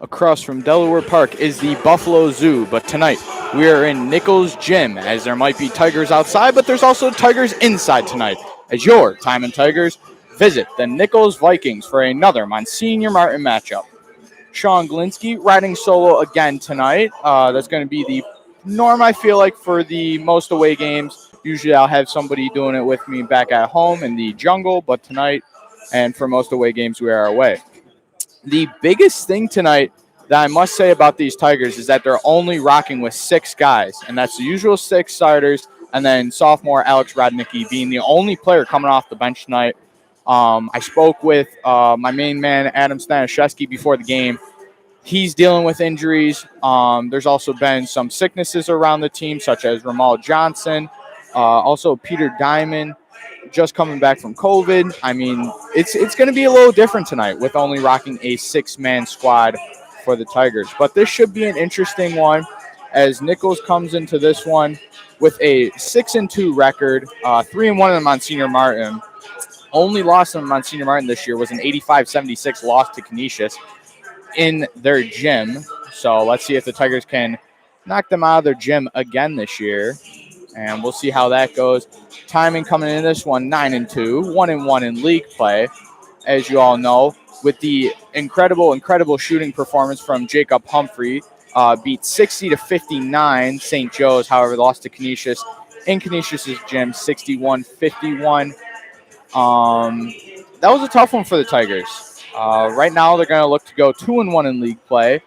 Across from Delaware Park is the Buffalo Zoo, but tonight we are in Nichols Gym, as there might be tigers outside, but there's also tigers inside tonight, as your Timon Tigers visit the Nichols Vikings for another Monsignor Martin matchup. Sean Glinsky riding solo again tonight. That's going to be the norm, I feel like, for the most away games. Usually I'll have somebody doing it with me back at home in the jungle, but tonight and for most away games, we are away. The biggest thing tonight that I must say about these Tigers is that they're only rocking with six guys, and that's the usual six starters, and then sophomore Alex Rodnicki being the only player coming off the bench tonight. I spoke with my main man, Adam Stanishevsky, before the game. He's dealing with injuries. There's also been some sicknesses around the team, such as Ramal Johnson, also Peter Diamond, just coming back from COVID. I mean, it's going to be a little different tonight with only rocking a six-man squad for the Tigers. But this should be an interesting one as Nichols comes into this one with a 6-2 record, 3-1 in the Monsignor Martin. Only loss in Monsignor Martin this year was an 85-76 loss to Canisius in their gym. So let's see if the Tigers can knock them out of their gym again this year, and we'll see how that goes. Timing coming in this one 9-2, 1-1 in league play, as you all know, with the incredible shooting performance from Jacob Humphrey. Beat 60-59 St. Joe's, however, lost to Canisius in Canisius's gym 61-51. That was a tough one for the Tigers. Right now, they're going to look to go 2-1 in league play.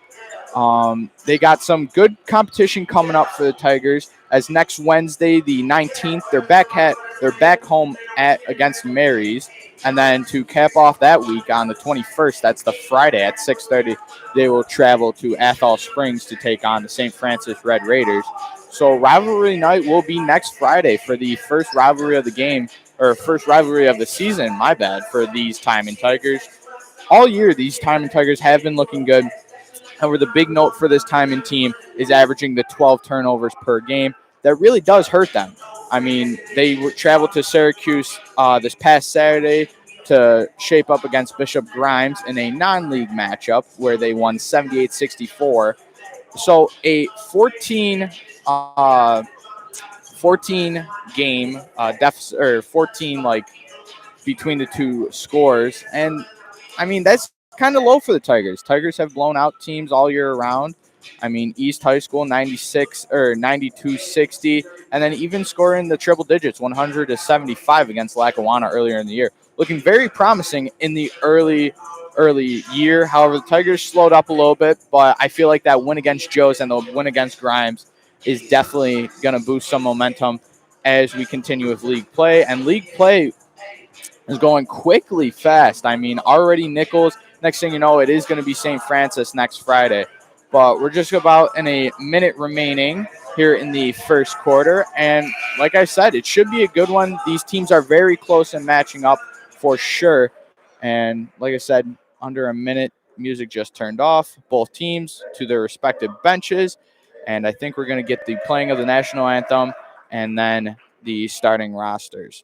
They got some good competition coming up for the Tigers. As next Wednesday, the 19th, they're back home at against Mary's, and then to cap off that week on the 21st, that's the Friday at 6:30, they will travel to Athol Springs to take on the St. Francis Red Raiders. So rivalry night will be next Friday for the first rivalry of the game, or first rivalry of the season. My bad, for these Timon Tigers. All year, these Timon Tigers have been looking good. However, the big note for this Timon team is averaging the 12 turnovers per game. That really does hurt them. I mean, they traveled to Syracuse this past Saturday to shape up against Bishop Grimes in a non-league matchup where they won 78-64. So a 14 game deficit, or 14 between the two scores, and I mean that's kind of low for the Tigers. Tigers have blown out teams all year around. I mean, East High School 96 or 92-60, and then even scoring the triple digits 100-75 against Lackawanna earlier in the year, looking very promising in the early year. However, the Tigers slowed up a little bit, but I feel like that win against Joe's and the win against Grimes is definitely going to boost some momentum as we continue with league play. And league play is going quickly fast. I mean, already Nichols. Next thing you know, it is going to be St. Francis next Friday. But we're just about in a minute remaining here in the first quarter. And like I said, it should be a good one. These teams are very close in matching up for sure. And like I said, under a minute, music just turned off. Both teams to their respective benches. And I think we're going to get the playing of the national anthem and then the starting rosters.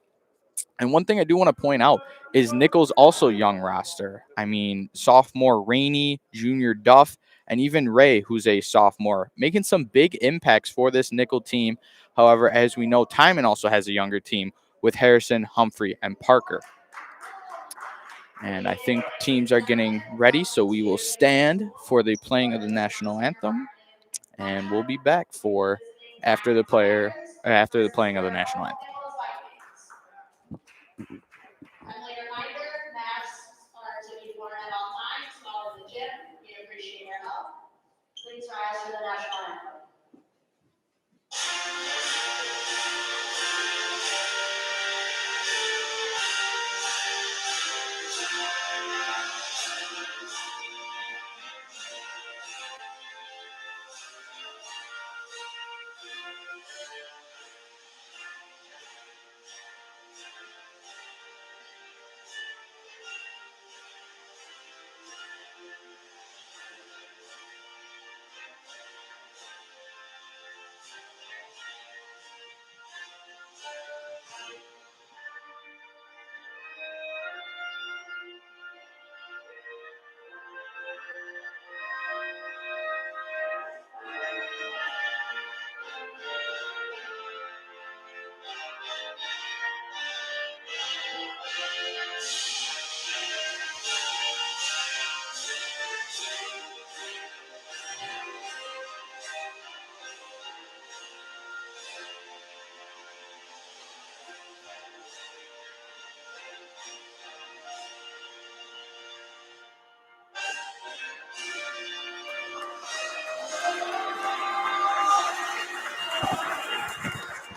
And one thing I do want to point out is Nichols also young roster. I mean, sophomore Rainey, junior Duff, and even Ray, who's a sophomore, making some big impacts for this Nickel team. However, as we know, Timon also has a younger team with Harrison, Humphrey, and Parker. And I think teams are getting ready, so we will stand for the playing of the national anthem, and we'll be back for after the playing of the national anthem.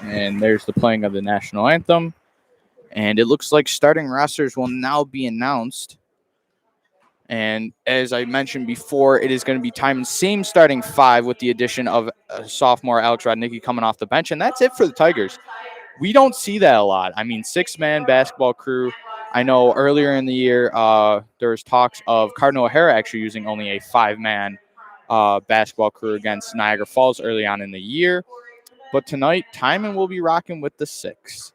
And there's the playing of the national anthem. And it looks like starting rosters will now be announced. And as I mentioned before, it is going to be Timon's same starting five with the addition of sophomore Alex Rodnicki coming off the bench. And that's it for the Tigers. We don't see that a lot. I mean, six-man basketball crew. I know earlier in the year there was talks of Cardinal O'Hara actually using only a five-man basketball crew against Niagara Falls early on in the year. But tonight, Timon will be rocking with the six.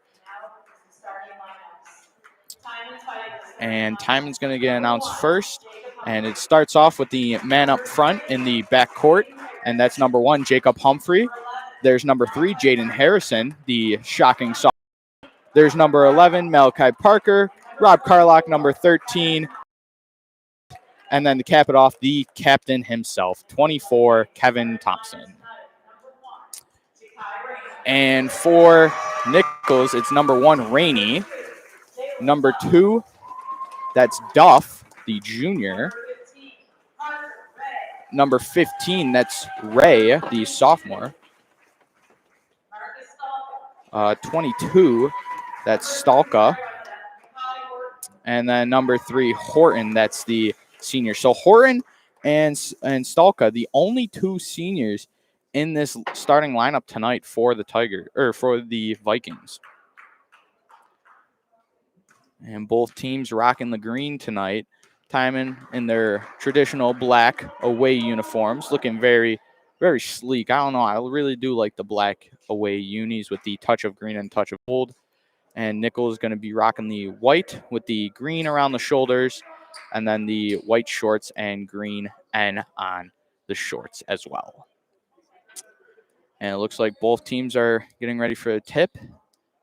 And Timon's going to get announced first. And it starts off with the man up front in the backcourt. And that's number 1, Jacob Humphrey. There's number 3, Jaden Harrison, the shocking sophomore. There's number 11, Malachi Parker. Rob Carlock, number 13. And then to cap it off, the captain himself, 24, Kevin Thompson. And for Nichols, it's number 1, Rainey. Number 2, that's Duff, the junior. Number 15, that's Ray, the sophomore. 22, that's Stalka. And then number 3, Horton, that's the senior. So Horton and Stalka, the only 2 seniors in this starting lineup tonight for the Vikings. And both teams rocking the green tonight. Timon in their traditional black away uniforms, looking very, very sleek. I don't know. I really do like the black away unis with the touch of green and touch of gold. And Nichols is going to be rocking the white with the green around the shoulders, and then the white shorts and green N on the shorts as well. And it looks like both teams are getting ready for a tip.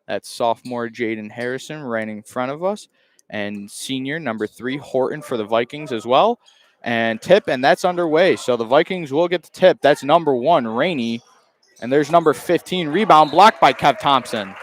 That's sophomore Jaden Harrison right in front of us, and senior number 3 Horton for the Vikings as well. And tip, and that's underway. So the Vikings will get the tip. That's number 1, Rainey. And there's number 15, rebound blocked by Kev Thompson.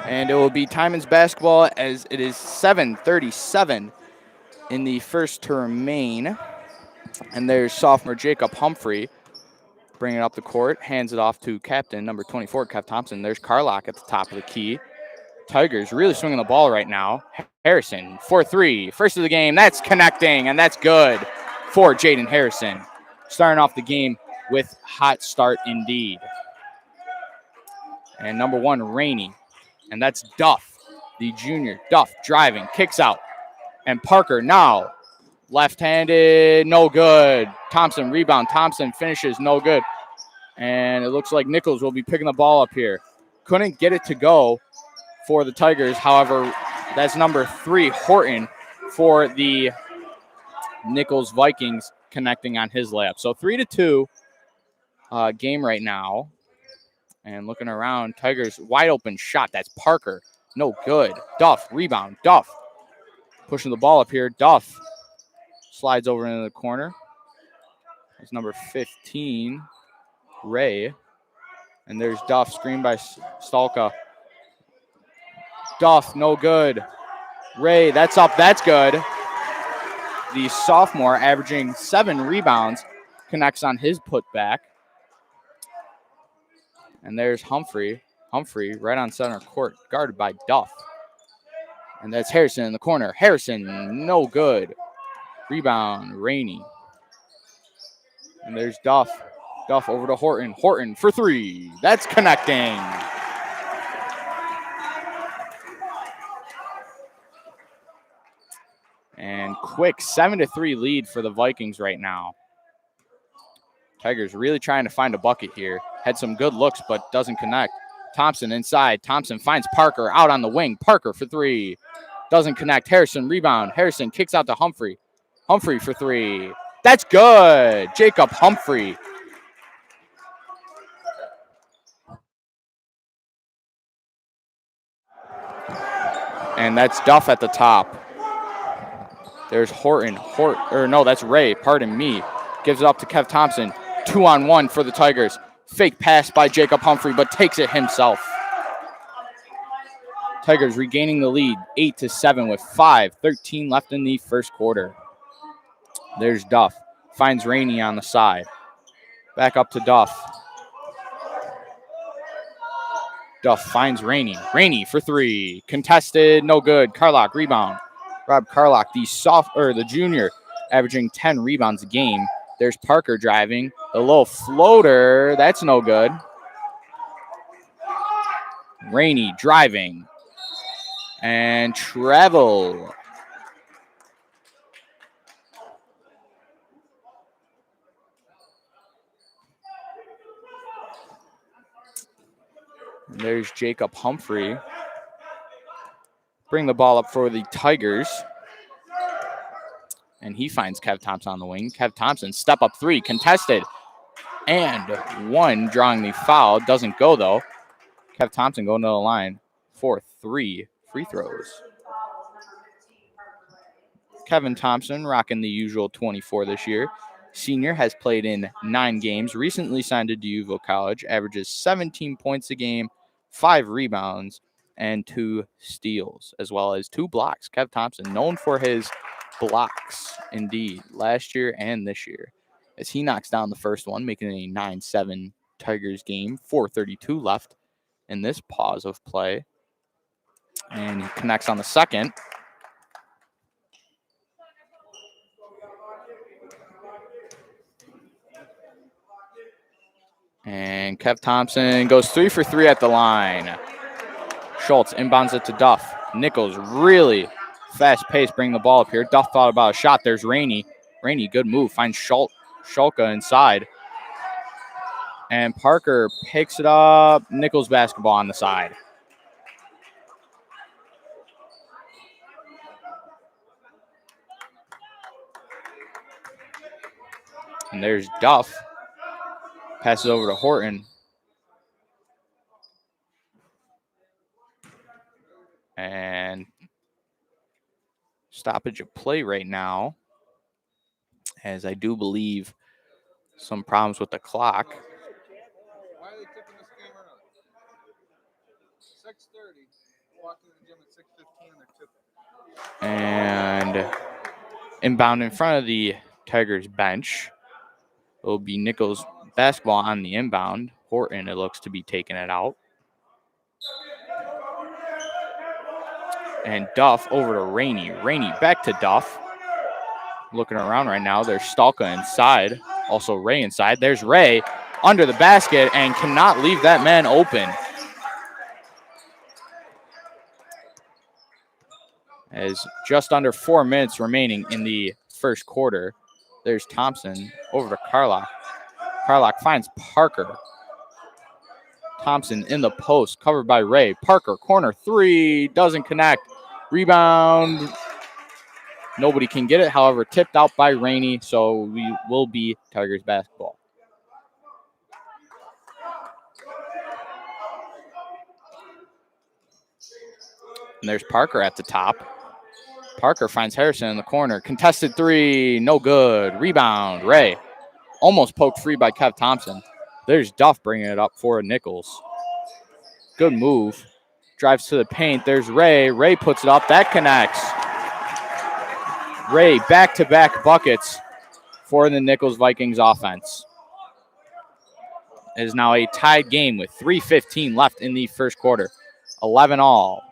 And it will be Timon's basketball as it is 7:37 in the first to remain. And there's sophomore Jacob Humphrey bringing up the court, hands it off to captain number 24, Kev Thompson. There's Carlock at the top of the key. Tigers really swinging the ball right now. Harrison, 4-3, first of the game. That's connecting, and that's good for Jaden Harrison. Starting off the game with hot start indeed. And number 1, Rainey. And that's Duff, the junior. Duff driving, kicks out. And Parker now left-handed, no good. Thompson rebound. Thompson finishes, no good. And it looks like Nichols will be picking the ball up here. Couldn't get it to go for the Tigers. However, that's number 3, Horton, for the Nichols Vikings connecting on his layup. So 3-2 game right now. And looking around, Tigers wide open shot. That's Parker. No good. Duff, rebound. Duff pushing the ball up here. Duff slides over into the corner. That's number 15, Ray. And there's Duff, screened by Stalka. Duff, no good. Ray, that's up. That's good. The sophomore, averaging 7 rebounds, connects on his putback. And there's Humphrey. Humphrey right on center court, guarded by Duff. And that's Harrison in the corner. Harrison, no good. Rebound, Rainey. And there's Duff. Duff over to Horton. Horton for 3. That's connecting. And quick 7-3 lead for the Vikings right now. Tigers really trying to find a bucket here. Had some good looks, but doesn't connect. Thompson inside. Thompson finds Parker out on the wing. Parker for 3. Doesn't connect. Harrison rebound. Harrison kicks out to Humphrey. Humphrey for 3. That's good. Jacob Humphrey. And that's Duff at the top. There's Horton. That's Ray. Pardon me. Gives it up to Kev Thompson. 2-on-1 for the Tigers. Fake pass by Jacob Humphrey, but takes it himself. Tigers regaining the lead, 8-7 with 5:13 left in the first quarter. There's Duff. Finds Rainey on the side. Back up to Duff. Duff finds Rainey. Rainey for three. Contested, no good. Carlock rebound. Rob Carlock, the junior, averaging 10 rebounds a game. There's Parker driving. The little floater, that's no good. Rainey driving. And travel. And there's Jacob Humphrey. Bring the ball up for the Tigers. And he finds Kev Thompson on the wing. Kev Thompson, step up three, contested. And one drawing the foul. Doesn't go, though. Kev Thompson going to the line for 3 free throws. Kevin Thompson rocking the usual 24 this year. Senior has played in 9 games, recently signed to DeUville College, averages 17 points a game, 5 rebounds, and 2 steals, as well as 2 blocks. Kev Thompson, known for his blocks, indeed, last year and this year, as he knocks down the first one, making it a 9-7 Tigers game, 4:32 left in this pause of play. And he connects on the second. And Kev Thompson goes 3 for 3 at the line. Schultz inbounds it to Duff. Nichols really fast pace, bring the ball up here. Duff thought about a shot. There's Rainey. Rainey, good move. Finds Schulka inside. And Parker picks it up. Nichols basketball on the side. And there's Duff. Passes over to Horton. And stoppage of play right now, as I do believe some problems with the clock. Why are they tipping this game early? 6:30. Walking to the gym at 6:15. They're tipping. And inbound in front of the Tigers bench will be Nichols basketball on the inbound. Horton, it looks to be taking it out. And Duff over to Rainey. Rainey back to Duff. Looking around right now. There's Stalka inside. Also Ray inside. There's Ray under the basket and cannot leave that man open. As just under 4 minutes remaining in the first quarter. There's Thompson over to Carlock. Carlock finds Parker. Thompson in the post, covered by Ray. Parker, corner three, doesn't connect. Rebound. Nobody can get it, however, tipped out by Rainey, so we will be Tigers basketball. And there's Parker at the top. Parker finds Harrison in the corner. Contested three, no good. Rebound, Ray. Almost poked free by Kev Thompson. There's Duff bringing it up for Nichols. Good move. Drives to the paint. There's Ray. Ray puts it up. That connects. Ray back-to-back buckets for the Nichols Vikings offense. It is now a tied game with 3:15 left in the first quarter. 11-all.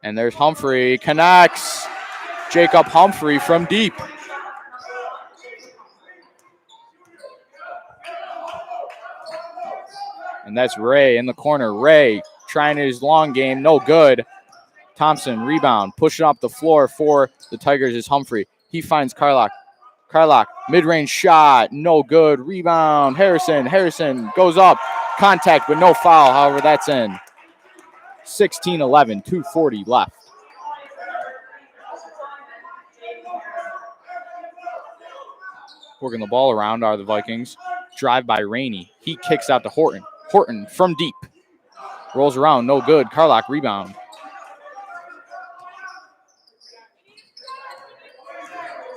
And there's Humphrey. Connects. Jacob Humphrey from deep. And that's Ray in the corner. Ray trying his long game. No good. Thompson, rebound. Pushing up the floor for the Tigers is Humphrey. He finds Carlock. Carlock, mid-range shot. No good. Rebound. Harrison. Harrison goes up. Contact, but no foul. However, that's in. 16-11. 2:40 left. Working the ball around are the Vikings. Drive by Rainey. He kicks out to Horton. Horton from deep. Rolls around, no good. Carlock rebound.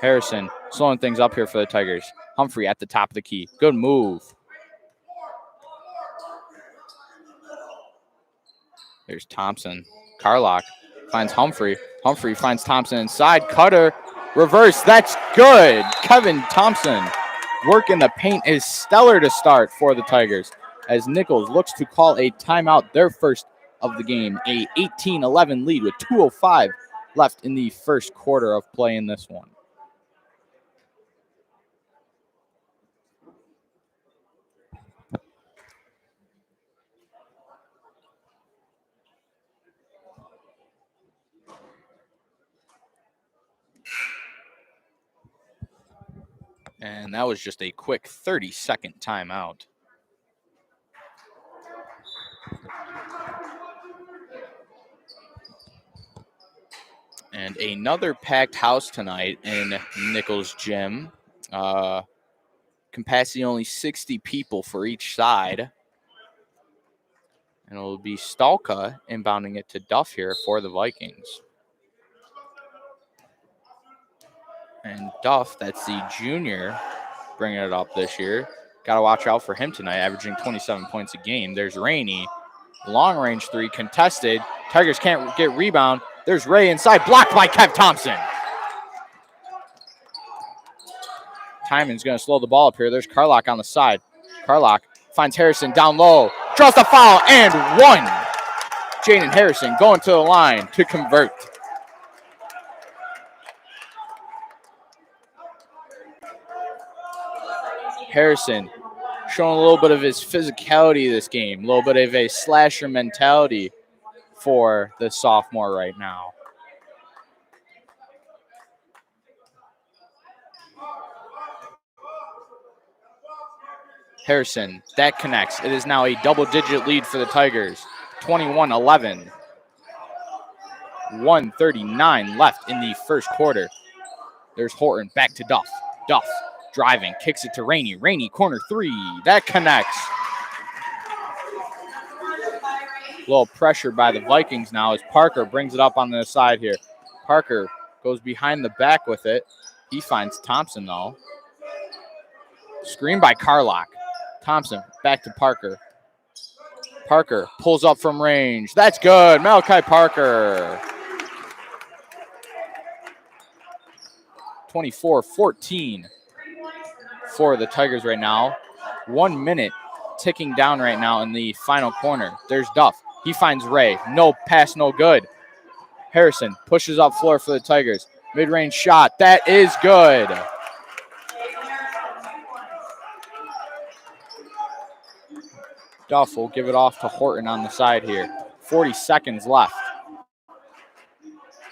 Harrison slowing things up here for the Tigers. Humphrey at the top of the key. Good move. There's Thompson. Carlock finds Humphrey. Humphrey finds Thompson inside. Cutter. Reverse. That's good. Kevin Thompson. Work in the paint is stellar to start for the Tigers as Nichols looks to call a timeout, their first of the game. A 18-11 lead with 2:05 left in the first quarter of play in this one. And that was just a quick 30-second timeout. And another packed house tonight in Nichols Gym. Capacity only 60 people for each side. And it'll be Stalka inbounding it to Duff here for the Vikings. And Duff, that's the junior, bringing it up this year. Got to watch out for him tonight, averaging 27 points a game. There's Rainey. Long range three contested. Tigers can't get rebound. There's Ray inside, blocked by Kev Thompson. Timon's going to slow the ball up here. There's Carlock on the side. Carlock finds Harrison down low. Draws the foul and one. Jaden Harrison going to the line to convert. Harrison showing a little bit of his physicality this game. A little bit of a slasher mentality for the sophomore right now. Harrison, that connects. It is now a double-digit lead for the Tigers. 21-11. 1:39 left in the first quarter. There's Horton back to Duff. Duff driving, kicks it to Rainey. Rainey, corner three. That connects. A little pressure by the Vikings now as Parker brings it up on the side here. Parker goes behind the back with it. He finds Thompson, though. Screen by Carlock. Thompson back to Parker. Parker pulls up from range. That's good. Malachi Parker. 24-14 for the Tigers right now. 1 minute ticking down right now in the final corner. There's Duff. He finds Ray. No pass, no good. Harrison pushes up floor for the Tigers. Mid-range shot. That is good. Duff will give it off to Horton on the side here. 40 seconds left.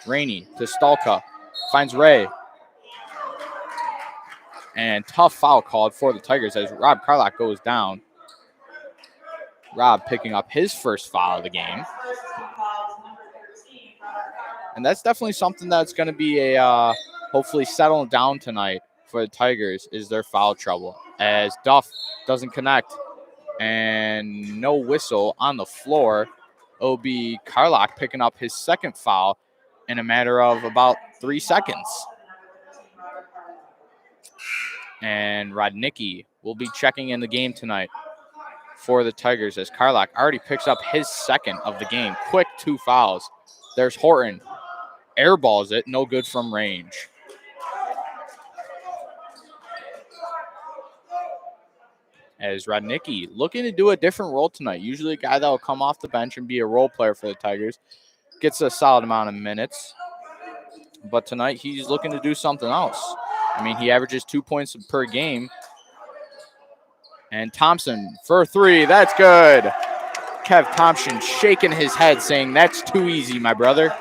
Rainey to Stalka. Finds Ray. And tough foul called for the Tigers as Rob Carlock goes down. Rob picking up his first foul of the game. And that's definitely something that's going to be a hopefully settle down tonight for the Tigers is their foul trouble. As Duff doesn't connect. And no whistle on the floor. It'll be Carlock picking up his second foul in a matter of about 3 seconds. And Rodnicki will be checking in the game tonight for the Tigers as Carlock already picks up his second of the game. Quick 2 fouls. There's Horton. Airballs it. No good from range. As Rodnicki looking to do a different role tonight. Usually a guy that will come off the bench and be a role player for the Tigers. Gets a solid amount of minutes. But tonight he's looking to do something else. I mean, he averages 2 points per game. And Thompson for 3. That's good. Kev Thompson shaking his head saying, that's too easy, my brother.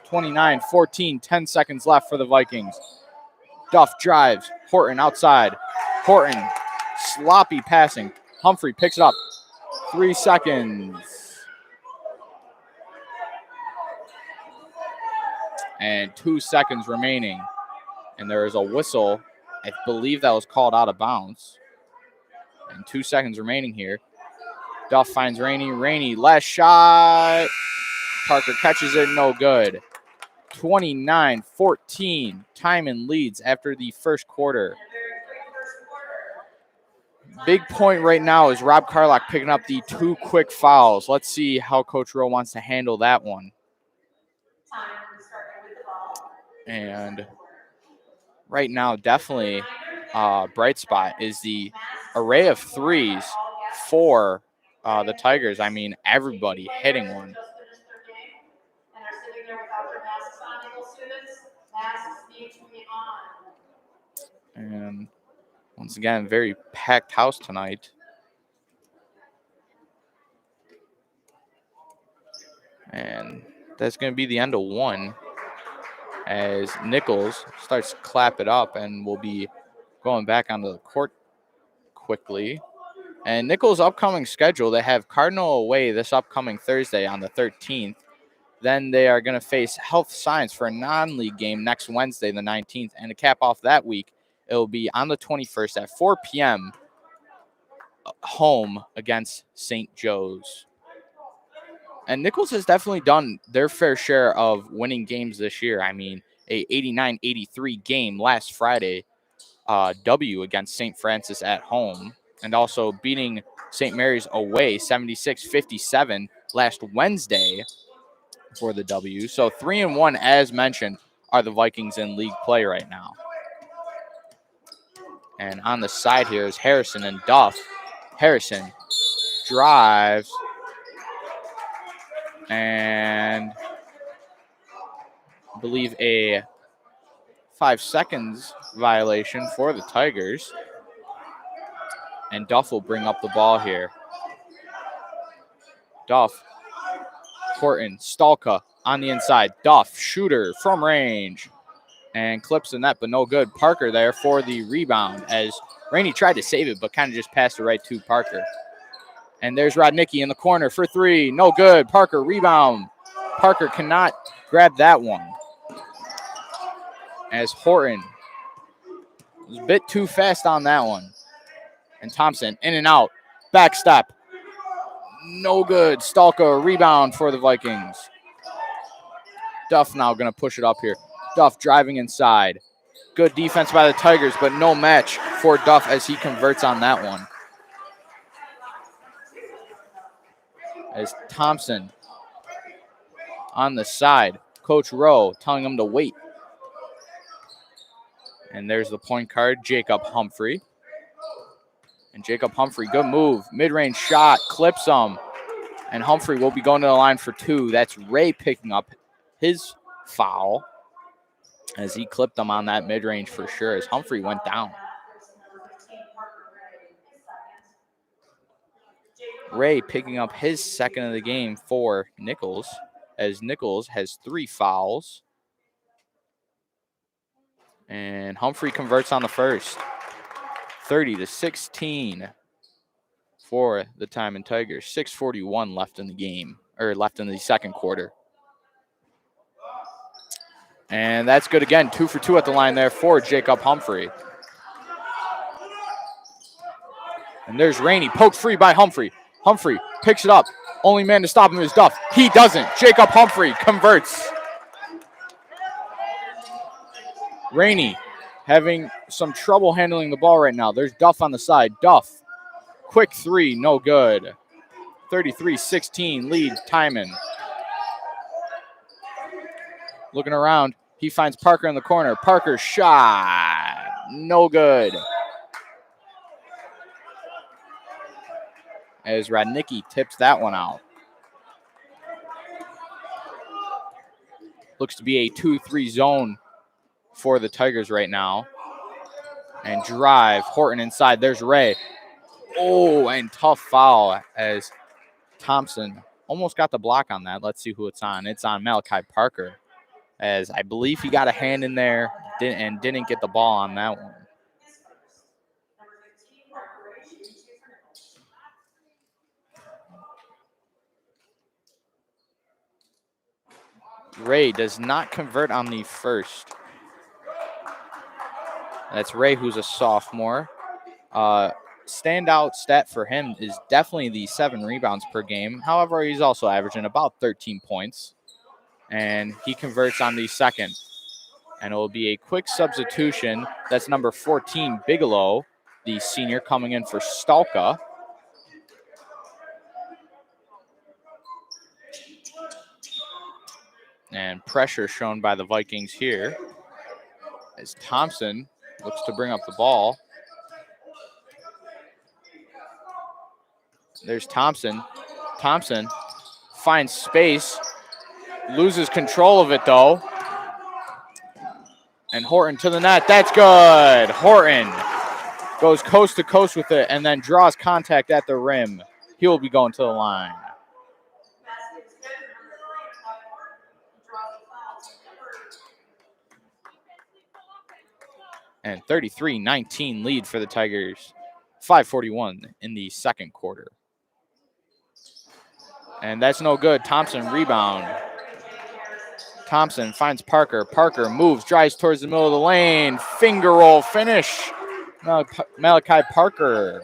29-14, 10 seconds left for the Vikings. Duff drives. Horton outside. Horton, sloppy passing. Humphrey picks it up. 3 seconds. And 2 seconds remaining. And there is a whistle. I believe that was called out of bounds. And 2 seconds remaining here. Duff finds Rainey. Rainey, last shot. Parker catches it, no good. 29-14. Timon leads after the first quarter. Big point right now is Rob Carlock picking up the 2 quick fouls. Let's see how Coach Rowe wants to handle that one. And right now, definitely bright spot is the array of threes for the Tigers. I mean, everybody hitting one. And once again, very packed house tonight. And that's going to be the end of one as Nichols starts to clap it up and will be going back onto the court quickly. And Nichols' upcoming schedule, they have Cardinal away this upcoming Thursday on the 13th. Then they are going to face Health Science for a non-league game next Wednesday, the 19th. And to cap off that week, it will be on the 21st at 4 p.m. home against St. Joe's. And Nichols has definitely done their fair share of winning games this year. I mean, a 89-83 game last Friday, W against St. Francis at home, and also beating St. Mary's away 76-57 last Wednesday for the W. So 3-1, as mentioned, are the Vikings in league play right now. And on the side here is Harrison and Duff. Harrison drives and I believe a 5 seconds violation for the Tigers. And Duff will bring up the ball here. Duff, Horton, Stalka on the inside. Duff, shooter from range. And clips the net, but no good. Parker there for the rebound as Rainey tried to save it, but kind of just passed it right to Parker. And there's Rodnicki in the corner for 3. No good. Parker, rebound. Parker cannot grab that one. As Horton was a bit too fast on that one. And Thompson in and out. Back step. No good. Stalka, rebound for the Vikings. Duff now going to push it up here. Duff driving inside. Good defense by the Tigers, but no match for Duff as he converts on that one. As Thompson on the side. Coach Rowe telling him to wait. And there's the point guard, Jacob Humphrey. And Jacob Humphrey, good move. Mid-range shot, clips him. And Humphrey will be going to the line for 2. That's Ray picking up his foul as he clipped him on that mid-range for sure as Humphrey went down. Ray picking up his second of the game for Nichols as Nichols has 3 fouls. And Humphrey converts on the first. 30-16 for the Timon Tigers. 6:41 left in the game, or left in the second quarter. And that's good again. 2 for 2 at the line there for Jacob Humphrey. And there's Rainey, poked free by Humphrey. Humphrey picks it up. Only man to stop him is Duff. He doesn't. Jacob Humphrey converts. Rainey having some trouble handling the ball right now. There's Duff on the side. Duff, quick 3, no good. 33-16 lead Timon. Looking around, he finds Parker in the corner. Parker shot, no good. As Radnicki tips that one out. Looks to be a 2-3 zone for the Tigers right now. And drive, Horton inside. There's Ray. Oh, and tough foul as Thompson almost got the block on that. Let's see who it's on. It's on Malachi Parker, as I believe he got a hand in there and didn't get the ball on that one. Ray does not convert on the first. That's Ray, who's a sophomore. Standout stat for him is definitely the 7 rebounds per game. However, he's also averaging about 13 points. And he converts on the second. And it will be a quick substitution. That's number 14, Bigelow, the senior, coming in for Stalka. And pressure shown by the Vikings here as Thompson looks to bring up the ball. There's Thompson. Thompson finds space, loses control of it though. And Horton to the net. That's good. Horton goes coast to coast with it and then draws contact at the rim. He will be going to the line. And 33-19 lead for the Tigers. 5:41 in the second quarter. And that's no good. Thompson rebound. Thompson finds Parker. Parker moves, drives towards the middle of the lane. Finger roll finish. Malachi Parker.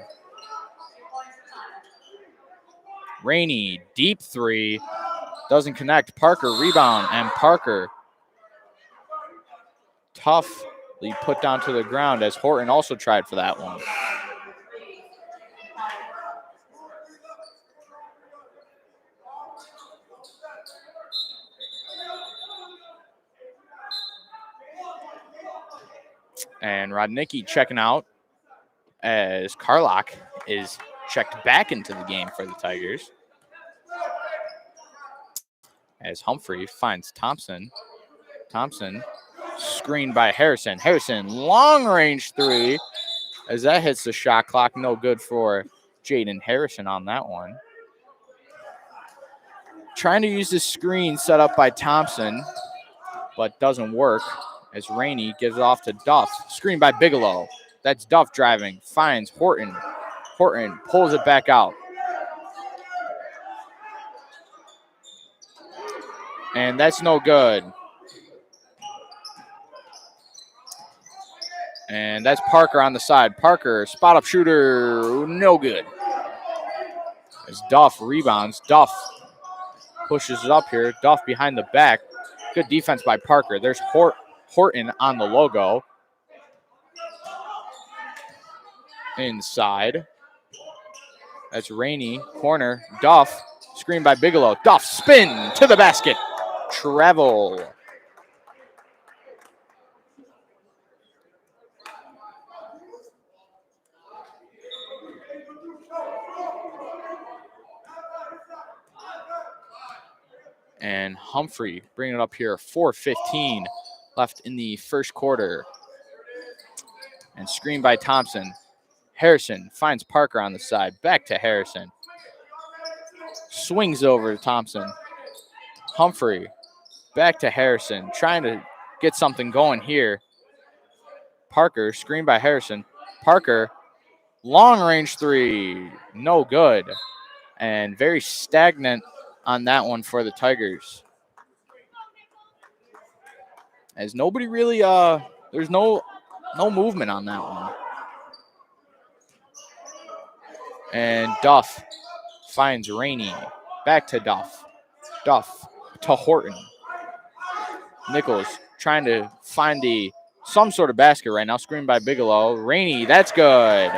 Rainey, deep three. Doesn't connect. Parker rebound. And Parker toughly put down to the ground as Horton also tried for that one. And Rodnicki checking out as Carlock is checked back into the game for the Tigers. As Humphrey finds Thompson. Thompson screened by Harrison. Harrison, long range three. As that hits the shot clock, no good for Jaden Harrison on that one. Trying to use the screen set up by Thompson, but doesn't work as Rainey gives it off to Duff. Screen by Bigelow. That's Duff driving. Finds Horton. Horton pulls it back out. And that's no good. And that's Parker on the side. Parker, spot up shooter, no good. As Duff rebounds. Duff pushes it up here. Duff behind the back. Good defense by Parker. There's Horton on the logo. Inside. That's Rainey. Corner. Duff. Screen by Bigelow. Duff spin to the basket. Travel. And Humphrey bringing it up here. 4:15 left in the first quarter. And screen by Thompson. Harrison finds Parker on the side. Back to Harrison. Swings over to Thompson. Humphrey. Back to Harrison. Trying to get something going here. Parker. Screen by Harrison. Parker. Long range three. No good. And very stagnant on that one for the Tigers. As nobody really, there's no movement on that one. And Duff finds Rainey. Back to Duff. Duff to Horton. Nichols trying to find some sort of basket right now. Screened by Bigelow. Rainey, that's good.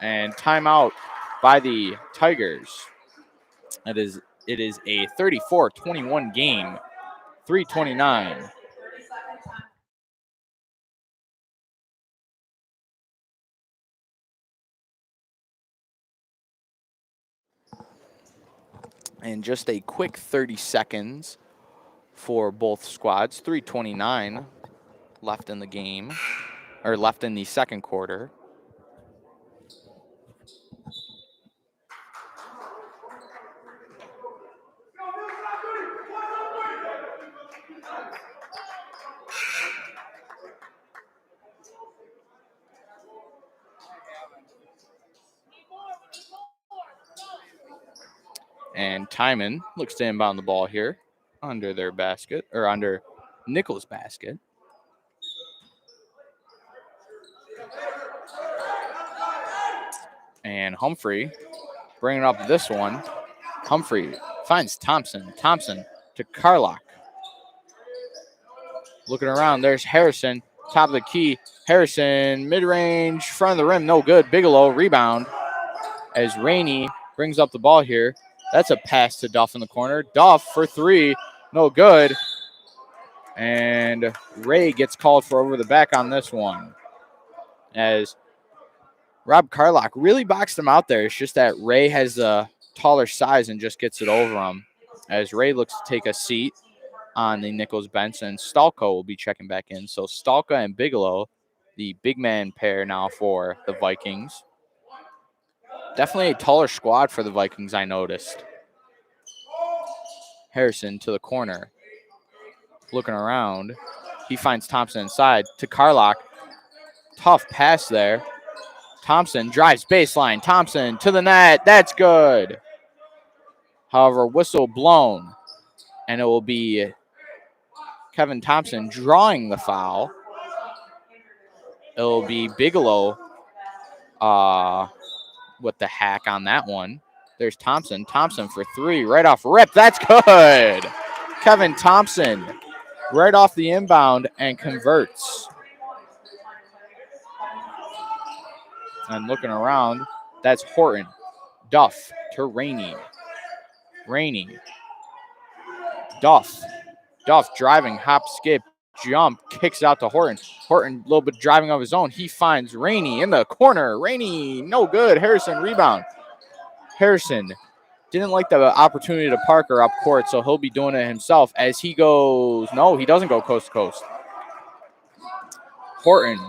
And timeout by the Tigers. It is a 34-21 game. 3:29. And just a quick 30 seconds for both squads. 3:29 left in the game, or left in the second quarter. And Timon looks to inbound the ball here under their basket, or under Nichols' basket. And Humphrey bringing up this one. Humphrey finds Thompson. Thompson to Carlock. Looking around, there's Harrison, top of the key. Harrison, mid-range, front of the rim, no good. Bigelow, rebound. As Rainey brings up the ball here. That's a pass to Duff in the corner. Duff for three, no good. And Ray gets called for over the back on this one. As Rob Carlock really boxed him out there. It's just that Ray has a taller size and just gets it over him. As Ray looks to take a seat on the Nichols bench, and Stalka will be checking back in. So Stalka and Bigelow, the big man pair now for the Vikings. Definitely a taller squad for the Vikings, I noticed. Harrison to the corner. Looking around. He finds Thompson inside to Carlock. Tough pass there. Thompson drives baseline. Thompson to the net. That's good. However, whistle blown. And it will be Kevin Thompson drawing the foul. It will be Bigelow with the hack on that one. There's Thompson. Thompson for three. Right off rip. That's good. Kevin Thompson right off the inbound and converts. And looking around, that's Horton. Duff to Rainey. Rainey. Duff. Duff driving, hop, skip, jump, kicks it out to Horton. Horton, a little bit driving of his own. He finds Rainey in the corner. Rainey, no good. Harrison, rebound. Harrison didn't like the opportunity to Parker up court, so he'll be doing it himself as he goes. No, he doesn't go coast to coast. Horton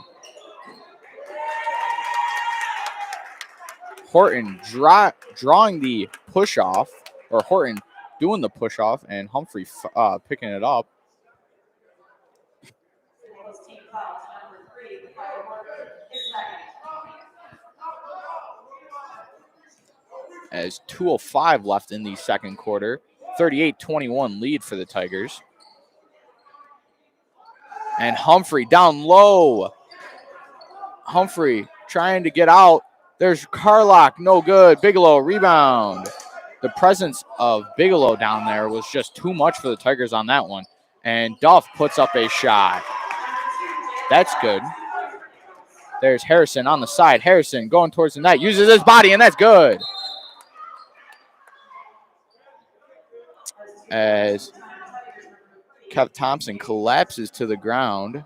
drawing the push off, or Horton doing the push off, and Humphrey picking it up. As 2:05 left in the second quarter, 38-21 lead for the Tigers. And Humphrey down low. Humphrey trying to get out. There's Carlock, no good. Bigelow, rebound. The presence of Bigelow down there was just too much for the Tigers on that one. And Duff puts up a shot. That's good. There's Harrison on the side. Harrison going towards the net, uses his body, and that's good. As Kev Thompson collapses to the ground.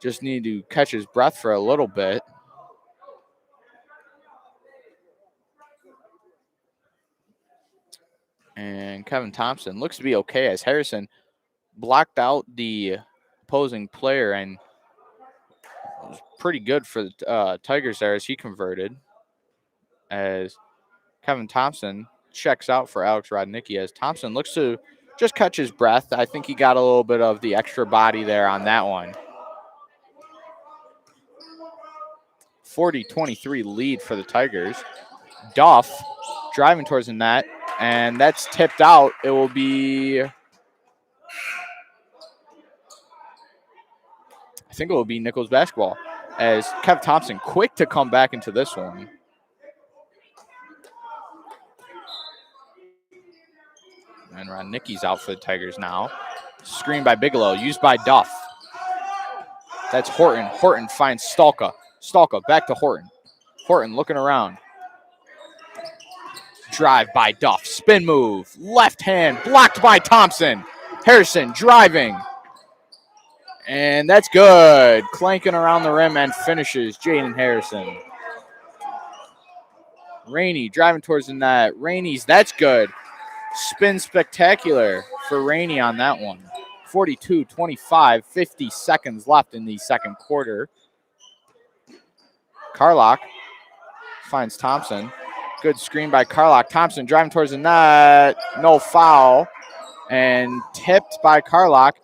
Just need to catch his breath for a little bit. And Kevin Thompson looks to be okay as Harrison blocked out the opposing player and was pretty good for the Tigers there as he converted. As Kevin Thompson checks out for Alex Rodnicki as Thompson looks to just catch his breath. I think he got a little bit of the extra body there on that one. 40-23 lead for the Tigers. Duff driving towards the net, and that's tipped out. It will be, I think it will be Nichols basketball as Kev Thompson quick to come back into this one. And Rodnicki's out for the Tigers now. Screen by Bigelow, used by Duff. That's Horton. Horton finds Stalka. Stalka back to Horton. Horton looking around. Drive by Duff. Spin move. Left hand blocked by Thompson. Harrison driving. And that's good. Clanking around the rim and finishes Jaden Harrison. Rainey driving towards the net. Rainey's, that's good. Spin spectacular for Rainey on that one. 42-25, 50 seconds left in the second quarter. Carlock finds Thompson. Good screen by Carlock. Thompson driving towards the net. No foul. And tipped by Carlock.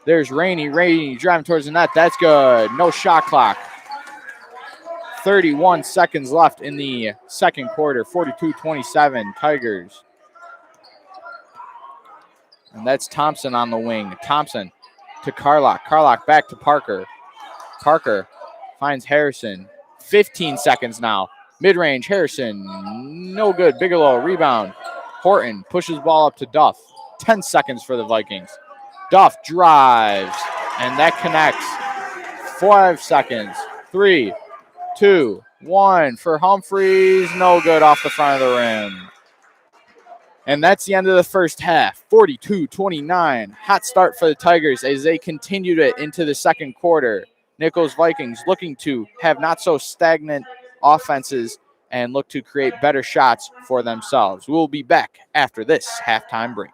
There's Rainey. Rainey driving towards the net. That's good. No shot clock. 31 seconds left in the second quarter. 42-27 Tigers. And that's Thompson on the wing. Thompson to Carlock. Carlock back to Parker. Parker finds Harrison. 15 seconds now. Mid-range, Harrison, no good. Bigelow, rebound. Horton pushes ball up to Duff. 10 seconds for the Vikings. Duff drives, and that connects. 5 seconds. 3, 2, 1 for Humphreys. No good off the front of the rim. And that's the end of the first half. 42-29. Hot start for the Tigers as they continued it into the second quarter. Nichols Vikings looking to have not so stagnant offenses and look to create better shots for themselves. We'll be back after this halftime break.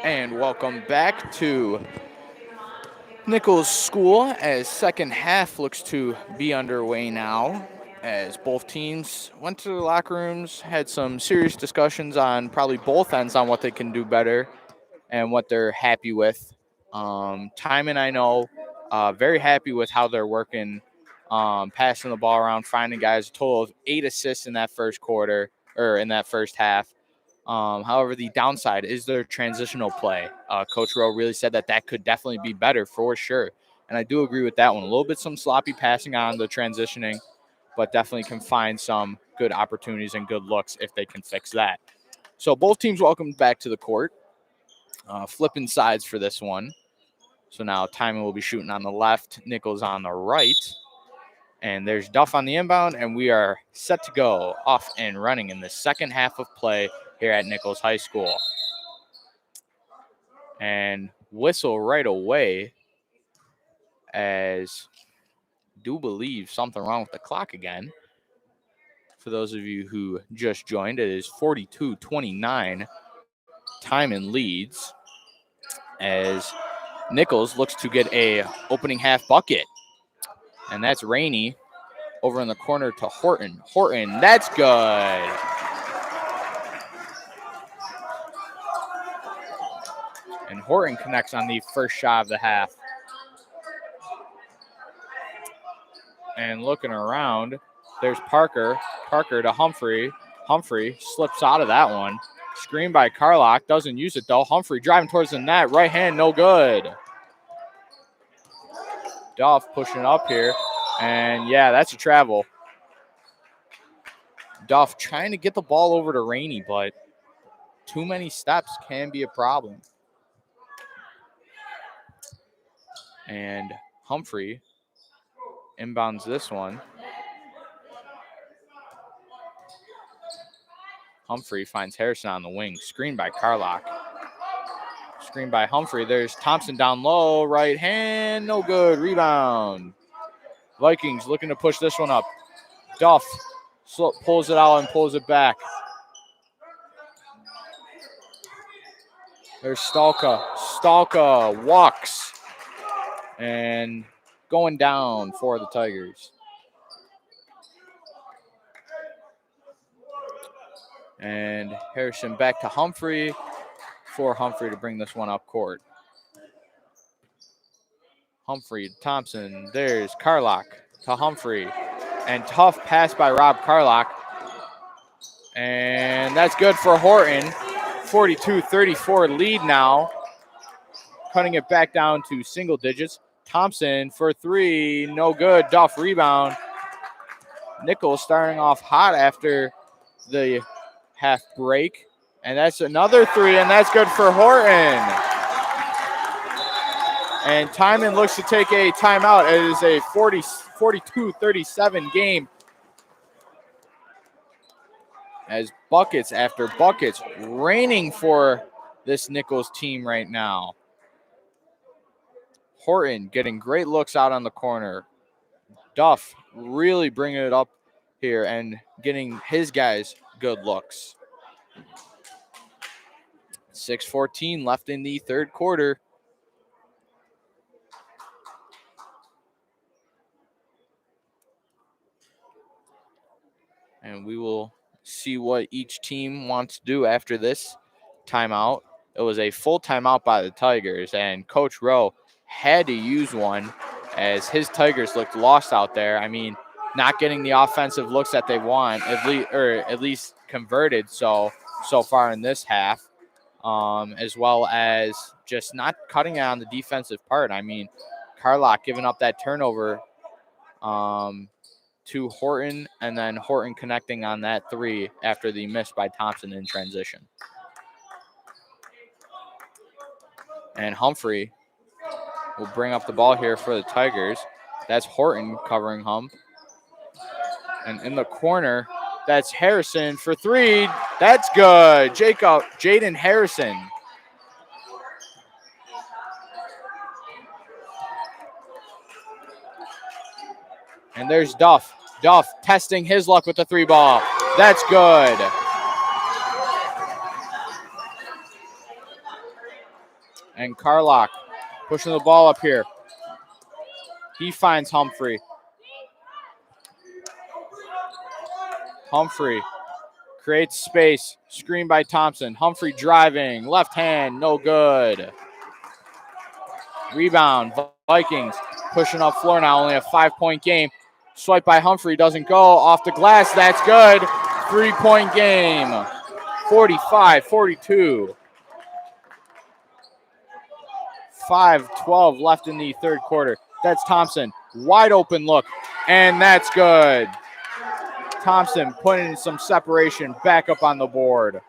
And welcome back to Nichols School as second half looks to be underway now, as both teams went to the locker rooms, had some serious discussions on probably both ends on what they can do better and what they're happy with. Timon, I know, very happy with how they're working, passing the ball around, finding guys. A total of 8 assists in that first quarter or in that first half. However, the downside is their transitional play. Coach Rowe really said that could definitely be better for sure. And I do agree with that one. A little bit some sloppy passing on the transitioning, but definitely can find some good opportunities and good looks if they can fix that. So both teams welcome back to the court. Flipping sides for this one. So now Timon will be shooting on the left, Nichols on the right. And there's Duff on the inbound, and we are set to go off and running in the second half of play here at Nichols High School. And whistle right away, as do believe something wrong with the clock again. For those of you who just joined, it is 42-29. Timon leads as Nichols looks to get a opening half bucket. And that's Rainey over in the corner to Horton. Horton, that's good. And Horton connects on the first shot of the half. And looking around, there's Parker. Parker to Humphrey. Humphrey slips out of that one. Screen by Carlock. Doesn't use it, though. Humphrey driving towards the net. Right hand, no good. Duff pushing up here. And, yeah, that's a travel. Duff trying to get the ball over to Rainey, but too many steps can be a problem. And Humphrey inbounds this one. Humphrey finds Harrison on the wing. Screen by Carlock. Screen by Humphrey. There's Thompson down low. Right hand. No good. Rebound. Vikings looking to push this one up. Duff pulls it out and pulls it back. There's Stalka. Stalka walks. And going down for the Tigers. And Harrison back to Humphrey for Humphrey to bring this one up court. Humphrey, Thompson, there's Carlock to Humphrey. And tough pass by Rob Carlock. And that's good for Horton. 42-34 lead now. Cutting it back down to single digits. Thompson for three, no good. Duff rebound. Nichols starting off hot after the half break. And that's another three, and that's good for Horton. And Timon looks to take a timeout. It is a 42-37 game. As buckets after buckets raining for this Nichols team right now. Horton getting great looks out on the corner. Duff really bringing it up here and getting his guys good looks. 6:14 left in the third quarter. And we will see what each team wants to do after this timeout. It was a full timeout by the Tigers, and Coach Rowe had to use one as his Tigers looked lost out there. I mean, not getting the offensive looks that they want, at least converted so far in this half, as well as just not cutting it on the defensive part. I mean, Carlock giving up that turnover to Horton, and then Horton connecting on that three after the miss by Thompson in transition. And Humphrey will bring up the ball here for the Tigers. That's Horton covering Hump. And in the corner, that's Harrison for three. That's good. Jaden Harrison. And there's Duff. Duff testing his luck with the three ball. That's good. And Carlock pushing the ball up here. He finds Humphrey. Humphrey creates space. Screen by Thompson. Humphrey driving. Left hand, no good. Rebound. Vikings pushing up floor now. Only a 5-point game. Swipe by Humphrey. Doesn't go. Off the glass. That's good. 3-point game. 45-42. 5:12 left in the third quarter. That's Thompson. Wide open look. And that's good. Thompson putting some separation back up on the board.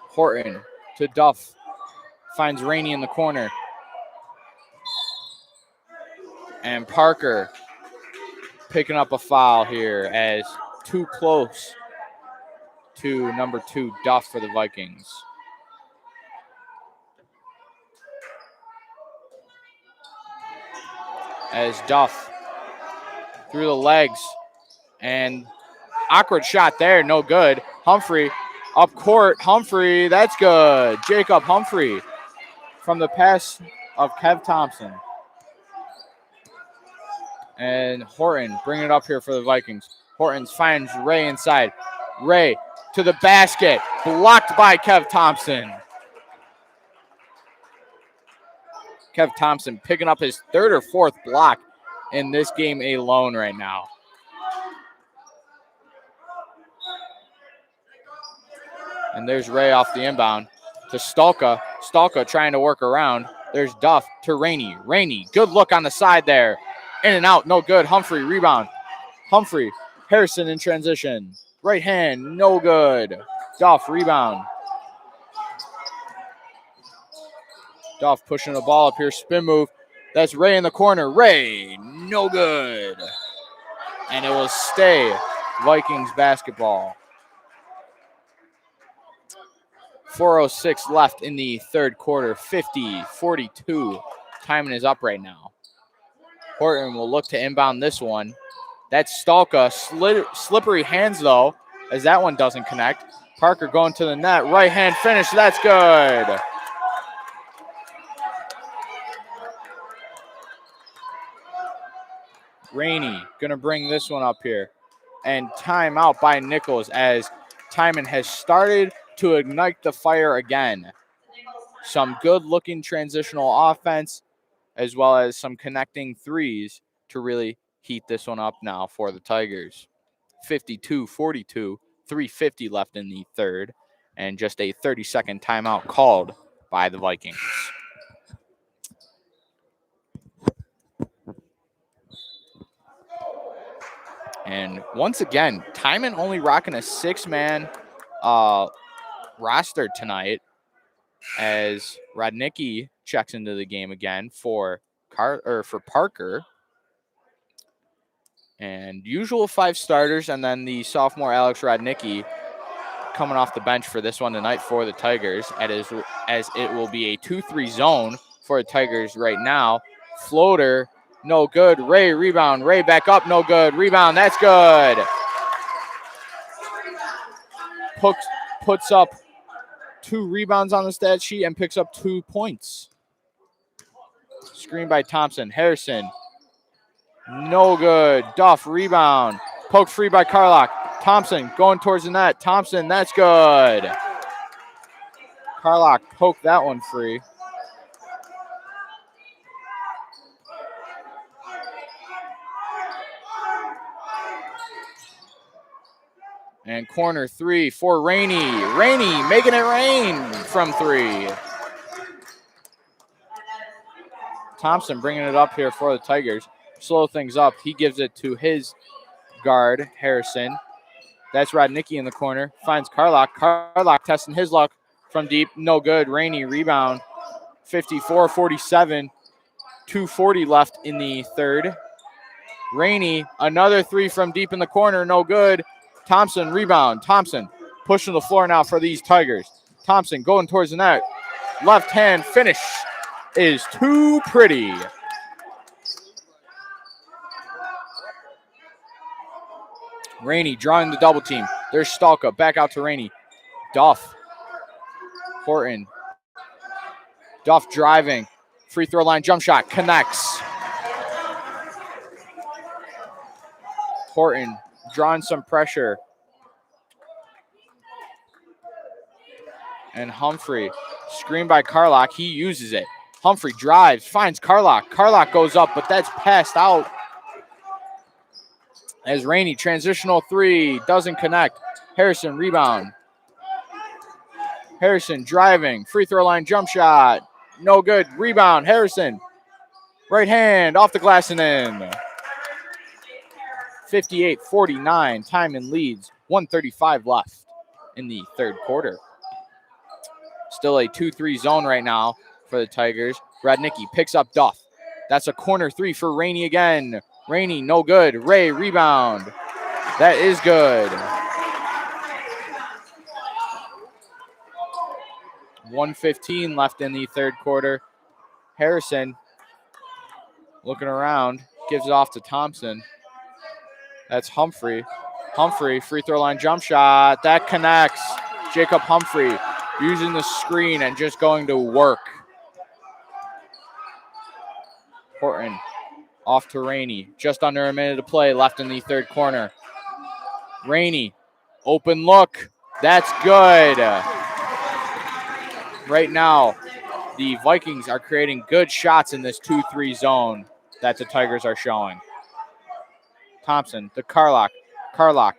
Horton to Duff. Finds Rainey in the corner. And Parker picking up a foul here as too close to number 2, Duff, for the Vikings. As Duff through the legs. And awkward shot there, no good. Humphrey up court. Humphrey, that's good. Jacob Humphrey from the pass of Kev Thompson. And Horton bringing it up here for the Vikings. Horton finds Ray inside. Ray to the basket. Blocked by Kev Thompson. Kev Thompson picking up his 3rd or 4th block in this game alone right now. And there's Ray off the inbound to Stalka. Stalka trying to work around. There's Duff to Rainey. Rainey, good look on the side there. In and out, no good. Humphrey, rebound. Humphrey, Harrison in transition. Right hand, no good. Duff, rebound. Duff pushing the ball up here, spin move. That's Ray in the corner. Ray, no good. And it will stay Vikings basketball. 4:06 left in the third quarter. 50-42. Timon is up right now. Horton will look to inbound this one. That's Stalka. Slippery hands, though, as that one doesn't connect. Parker going to the net. Right hand finish. That's good. Rainey going to bring this one up here. And timeout by Nichols as Timon has started to ignite the fire again. Some good-looking transitional offense as well as some connecting threes to really heat this one up now for the Tigers. 52-42, 3:50 left in the third, and just a 30-second timeout called by the Vikings. And once again, Timon only rocking a 6-man roster tonight as Rodnicki checks into the game again for Parker. And usual 5 starters, and then the sophomore Alex Rodnicki coming off the bench for this one tonight for the Tigers, as it will be a 2-3 zone for the Tigers right now. Floater, no good. Ray, rebound. Ray back up, no good. Rebound, that's good. Puts up 2 rebounds on the stat sheet and picks up 2 points. Screen by Thompson. Harrison, no good. Duff, rebound. Poked free by Carlock. Thompson going towards the net. Thompson, that's good. Carlock poked that one free. And corner 3 for Rainey. Rainey making it rain from 3. Thompson bringing it up here for the Tigers. Slow things up. He gives it to his guard, Harrison. That's Rodnicki in the corner. Finds Carlock. Carlock testing his luck from deep. No good. Rainey rebound. 54-47. 2:40 left in the third. Rainey, another 3 from deep in the corner. No good. Thompson, rebound. Thompson pushing the floor now for these Tigers. Thompson going towards the net. Left hand finish is too pretty. Rainey drawing the double team. There's Stalka. Back out to Rainey. Duff. Horton Duff driving. Free throw line jump shot. Connects. Horton drawing some pressure. And Humphrey. Screen by Carlock. He uses it. Humphrey drives. Finds Carlock. Carlock goes up, but that's passed out. As Rainey, transitional three. Doesn't connect. Harrison rebound. Harrison driving. Free throw line jump shot. No good. Rebound. Harrison. Right hand off the glass and in. 58-49. Timon leads. 1:35 left in the third quarter. Still a 2-3 zone right now for the Tigers. Radnicki picks up Duff. That's a corner three for Rainey again. Rainey, no good. Ray, rebound. That is good. 1:15 left in the third quarter. Harrison looking around, gives it off to Thompson. That's Humphrey. Humphrey, free throw line jump shot. That connects. Jacob Humphrey using the screen and just going to work. Horton off to Rainey. Just under a minute to play left in the third corner. Rainey, open look. That's good. Right now, the Vikings are creating good shots in this 2-3 zone that the Tigers are showing. Thompson to Carlock. Carlock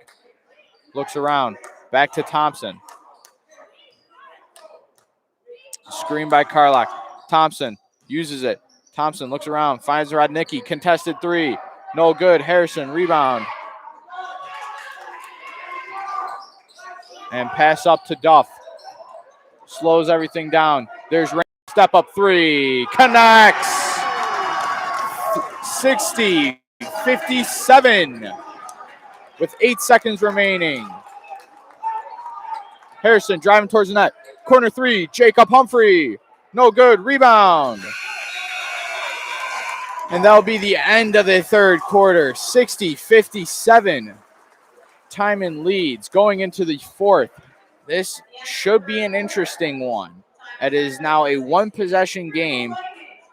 looks around. Back to Thompson. Screen by Carlock. Thompson uses it. Thompson looks around. Finds Radnicki. Contested three. No good. Harrison rebound. And pass up to Duff. Slows everything down. There's Rain. Step up three. Connects. 60-57 with 8 seconds remaining. Harrison driving towards the net. Corner three. Jacob Humphrey. No good. Rebound. And that'll be the end of the third quarter. 60-57. Timon leads going into the fourth. This should be an interesting one. It is now a one-possession game.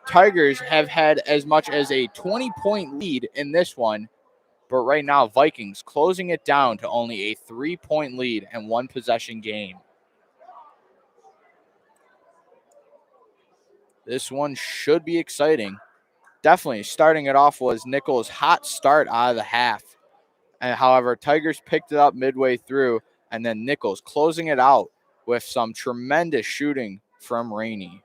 Tigers have had as much as a 20-point lead in this one, but right now Vikings closing it down to only a 3-point lead and one-possession game. This one should be exciting. Definitely starting it off was Nichols' hot start out of the half. And however, Tigers picked it up midway through, and then Nichols closing it out with some tremendous shooting from Rainey.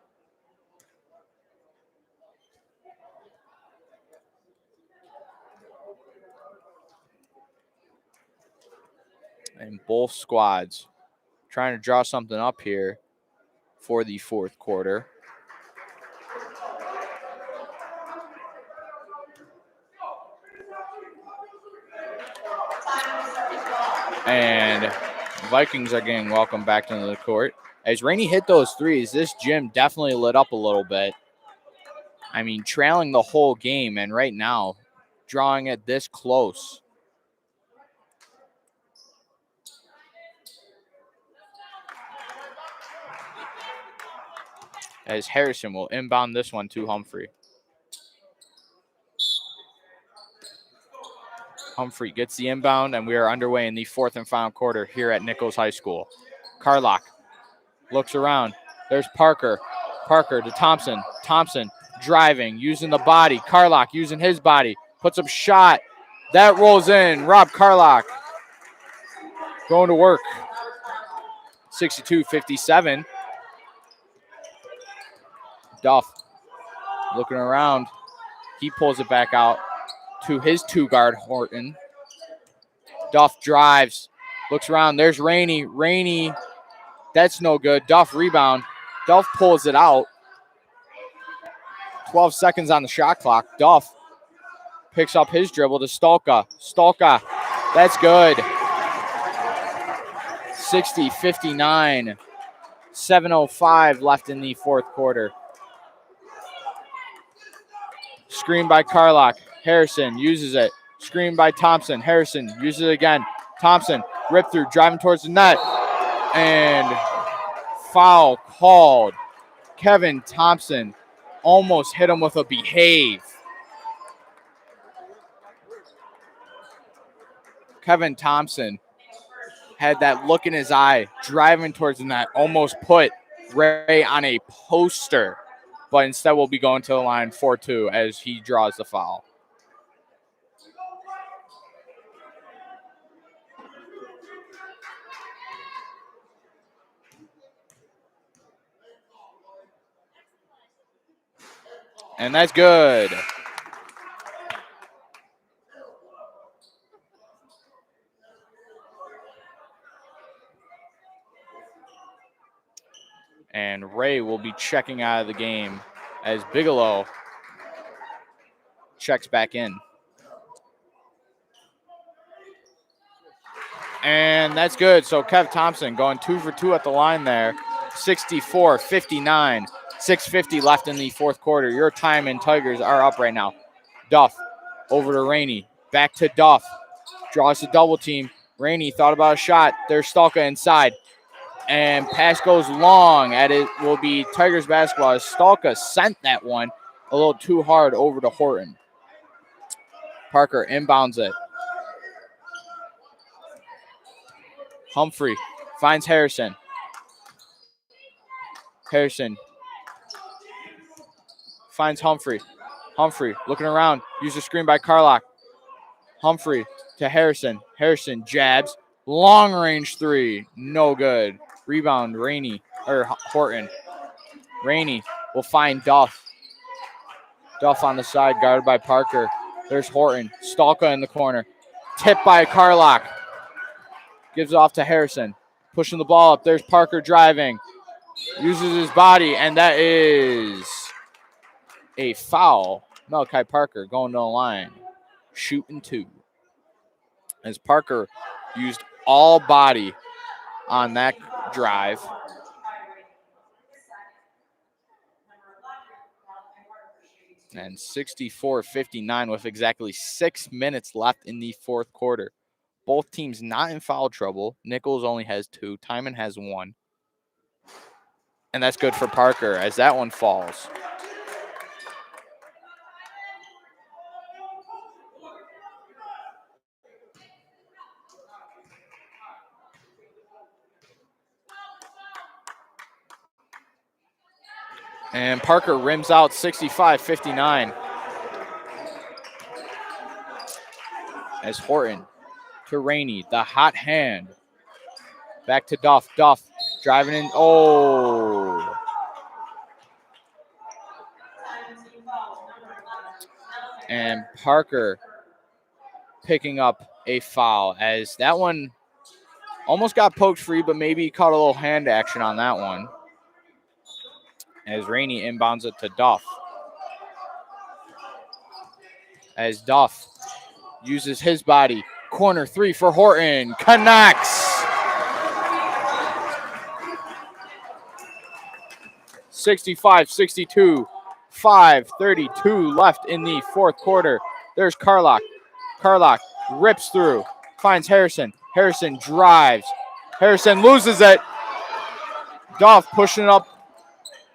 And both squads trying to draw something up here for the fourth quarter. And Vikings are getting welcomed back into the court. As Rainey hit those threes, this gym definitely lit up a little bit. I mean, trailing the whole game, and right now, drawing it this close. As Harrison will inbound this one to Humphrey. Humphrey gets the inbound, and we are underway in the fourth and final quarter here at Nichols High School. Carlock looks around. There's Parker. Parker to Thompson. Thompson driving, using the body. Carlock using his body. Puts up shot. That rolls in. Rob Carlock going to work. 62-57. Duff looking around. He pulls it back out to his two-guard, Horton. Duff drives. Looks around. There's Rainey. Rainey, that's no good. Duff rebound. Duff pulls it out. 12 seconds on the shot clock. Duff picks up his dribble to Stolka. Stolka, that's good. 60-59. 7:05 left in the fourth quarter. Screen by Carlock. Harrison uses it. Screen by Thompson. Harrison uses it again. Thompson, rip through, driving towards the net. And foul called Kevin Thompson almost hit him with a behave. Kevin Thompson had that look in his eye, driving towards the net, almost put Ray on a poster, but instead will be going to the line 4-2 as he draws the foul. And that's good. And Ray will be checking out of the game as Bigelow checks back in. And that's good. So Kev Thompson going 2 for 2 at the line there. 64-59. 6:50 left in the fourth quarter. Your Timon Tigers are up right now. Duff over to Rainey. Back to Duff. Draws the double team. Rainey thought about a shot. There's Stalka inside. And pass goes long. At it will be Tigers basketball. As Stalka sent that one a little too hard over to Horton. Parker inbounds it. Humphrey finds Harrison. Harrison finds Humphrey. Humphrey looking around. Uses screen by Carlock. Humphrey to Harrison. Harrison jabs. Long range three. No good. Rebound Rainey or Horton. Rainey will find Duff. Duff on the side, guarded by Parker. There's Horton. Stalka in the corner. Tipped by Carlock. Gives it off to Harrison. Pushing the ball up. There's Parker driving. Uses his body, and that is a foul. Malachi Parker going to the line. Shooting 2. As Parker used all body on that drive. And 64-59 with exactly 6 minutes left in the fourth quarter. Both teams not in foul trouble. Nichols only has 2. Timon has 1. And that's good for Parker as that one falls. And Parker rims out 65-59. As Horton to Rainey, the hot hand. Back to Duff. Duff driving in. Oh. And Parker picking up a foul as that one almost got poked free, but maybe caught a little hand action on that one. As Rainey inbounds it to Duff. As Duff uses his body. Corner 3 for Horton. Connects. 65-62. 5:32 left in the fourth quarter. There's Carlock. Carlock rips through. Finds Harrison. Harrison drives. Harrison loses it. Duff pushing it up.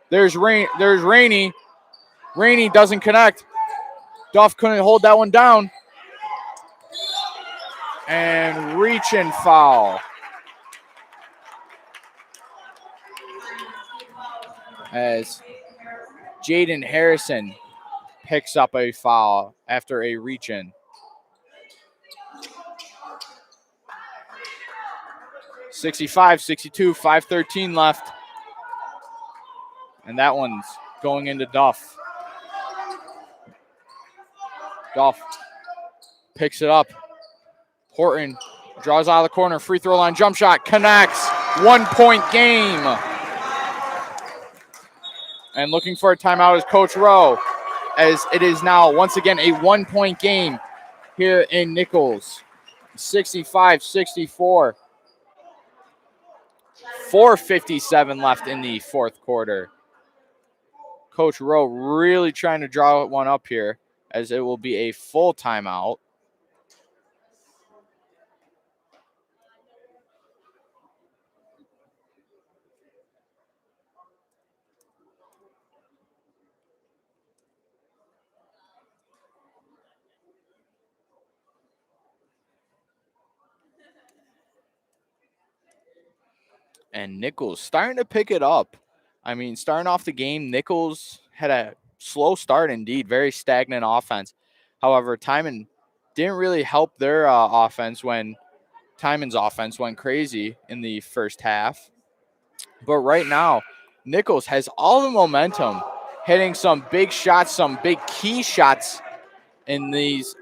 There's Rainey. Rainey doesn't connect. Duff couldn't hold that one down. And reach and foul. As Jaden Harrison picks up a foul after a reach in. 65-62, 5:13 left. And that one's going into Duff. Duff picks it up. Horton draws out of the corner. Free throw line jump shot. Connects. 1-point game. And looking for a timeout is Coach Rowe, as it is now once again a 1-point game here in Nichols. 65-64. 4:57 left in the fourth quarter. Coach Rowe really trying to draw one up here, as it will be a full timeout. And Nichols starting to pick it up. I mean, starting off the game, Nichols had a slow start indeed, very stagnant offense. However, Timon didn't really help their offense when Timon's offense went crazy in the first half. But right now, Nichols has all the momentum, hitting some big shots, some big key shots in these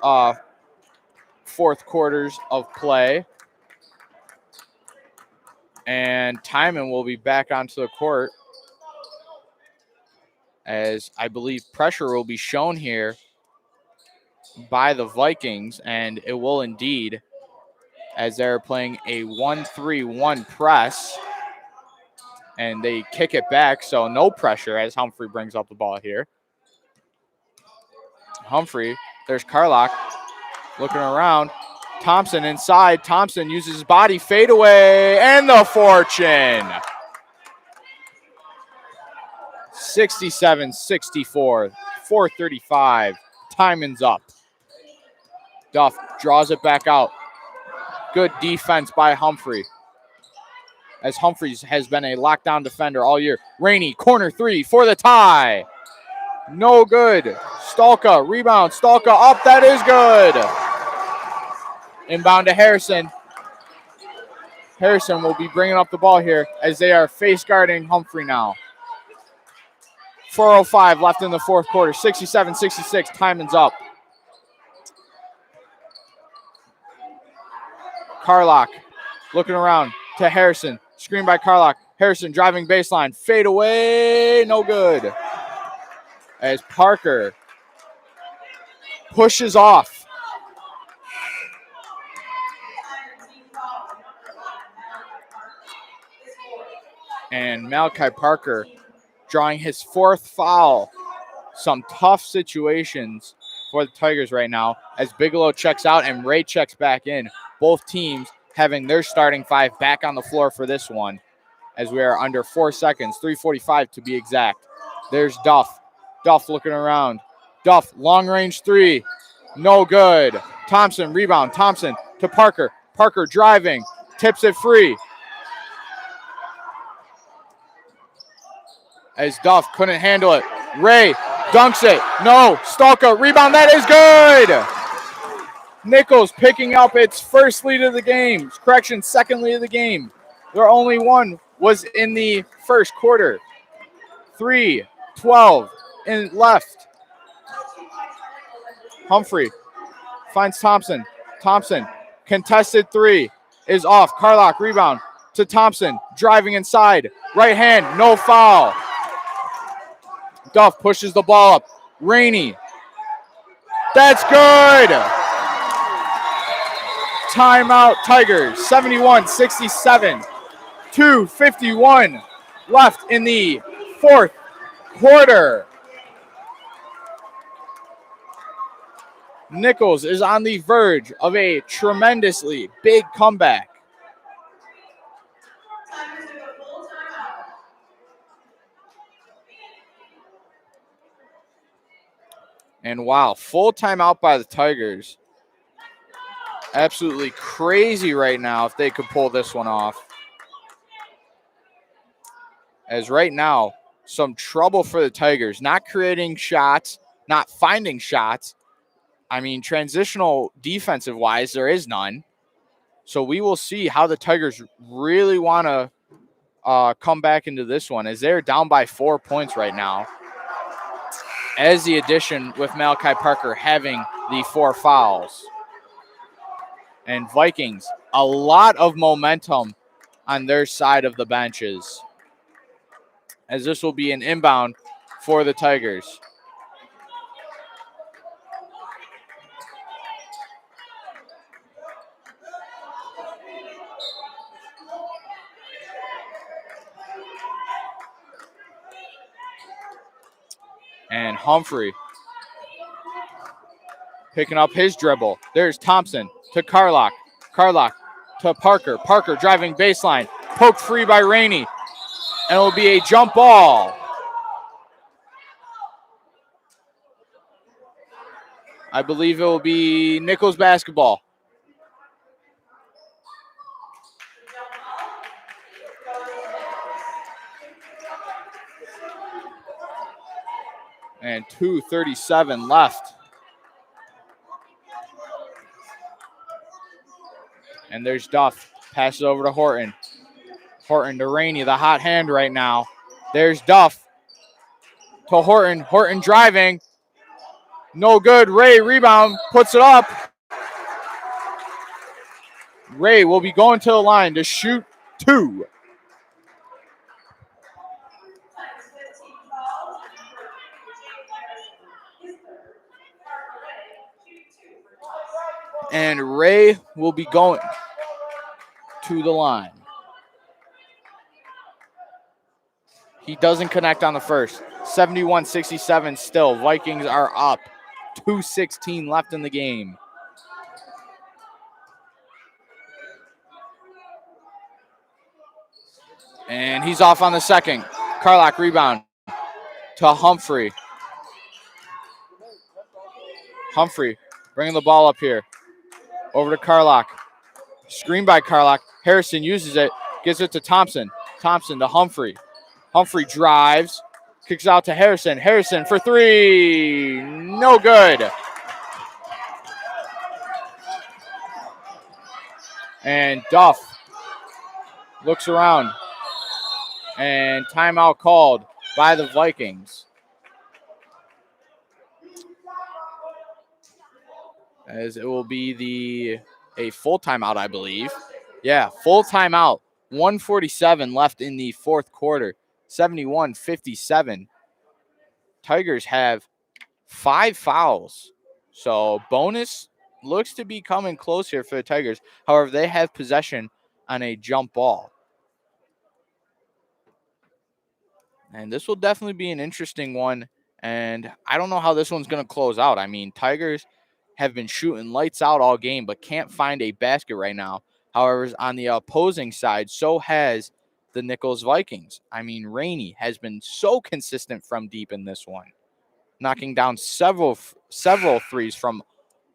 fourth quarters of play. And Timon will be back onto the court as I believe pressure will be shown here by the Vikings, and it will indeed, as they're playing a 1-3-1 press, and they kick it back, so no pressure as Humphrey brings up the ball here. Humphrey, there's Carlock looking around. Thompson inside. Thompson uses his body, fade away, and the fortune. 67-64, 4:35. Timon's up. Duff draws it back out. Good defense by Humphrey, as Humphreys has been a lockdown defender all year. Rainey, corner three for the tie. No good. Stalka, rebound. Stalka up. That is good. Inbound to Harrison. Harrison will be bringing up the ball here as they are face guarding Humphrey now. 4:05 left in the fourth quarter. 67-66. Timon's up. Carlock looking around to Harrison. Screen by Carlock. Harrison driving baseline. Fade away. No good. As Parker pushes off. And Malachi Parker drawing his fourth foul. Some tough situations for the Tigers right now as Bigelow checks out and Ray checks back in. Both teams having their starting five back on the floor for this one as we are under 4 seconds, 3:45 to be exact. There's Duff. Duff looking around. Duff, long range three. No good. Thompson, rebound. Thompson to Parker. Parker driving. Tips it free. As Duff couldn't handle it. Ray dunks it. No. Stalka, rebound. That is good. Nichols picking up its first lead of the game. Correction, second lead of the game. Their only one was in the first quarter. 3:12 in left. Humphrey finds Thompson. Thompson, contested three, is off. Carlock, rebound to Thompson, driving inside. Right hand, no foul. Duff pushes the ball up. Rainey. That's good. Timeout Tigers, 71-67. 2:51 left in the fourth quarter. Nichols is on the verge of a tremendously big comeback. And wow, full timeout by the Tigers. Absolutely crazy right now if they could pull this one off. As right now, some trouble for the Tigers. Not creating shots, not finding shots. I mean, transitional defensive-wise, there is none. So we will see how the Tigers really want to come back into this one, as they're down by 4 points right now. As the addition with Malachi Parker having the 4 fouls. And Vikings, a lot of momentum on their side of the benches, as this will be an inbound for the Tigers. And Humphrey picking up his dribble. There's Thompson to Carlock. Carlock to Parker. Parker driving baseline. Poked free by Rainey. And it will be a jump ball. I believe it will be Nichols basketball. And 2:37 left. And there's Duff. Passes over to Horton. Horton to Rainey, the hot hand right now. There's Duff to Horton. Horton driving. No good. Ray rebound. Puts it up. Ray will be going to the line to shoot 2. And Ray will be going to the line. He doesn't connect on the first. 71-67 still. Vikings are up. 2:16 left in the game. And he's off on the second. Carlock rebound to Humphrey. Humphrey bringing the ball up here. Over to Carlock. Screen by Carlock. Harrison uses it. Gives it to Thompson. Thompson to Humphrey. Humphrey drives. Kicks out to Harrison. Harrison for 3. No good. And Duff looks around. And timeout called by the Vikings. As it will be a full timeout, I believe. Yeah, full timeout. 1:47 left in the fourth quarter. 71-57. Tigers have 5 fouls. So bonus looks to be coming close here for the Tigers. However, they have possession on a jump ball. And this will definitely be an interesting one. And I don't know how this one's going to close out. I mean, Tigers have been shooting lights out all game, but can't find a basket right now. However, on the opposing side, so has the Nichols Vikings. I mean, Rainey has been so consistent from deep in this one, knocking down several threes from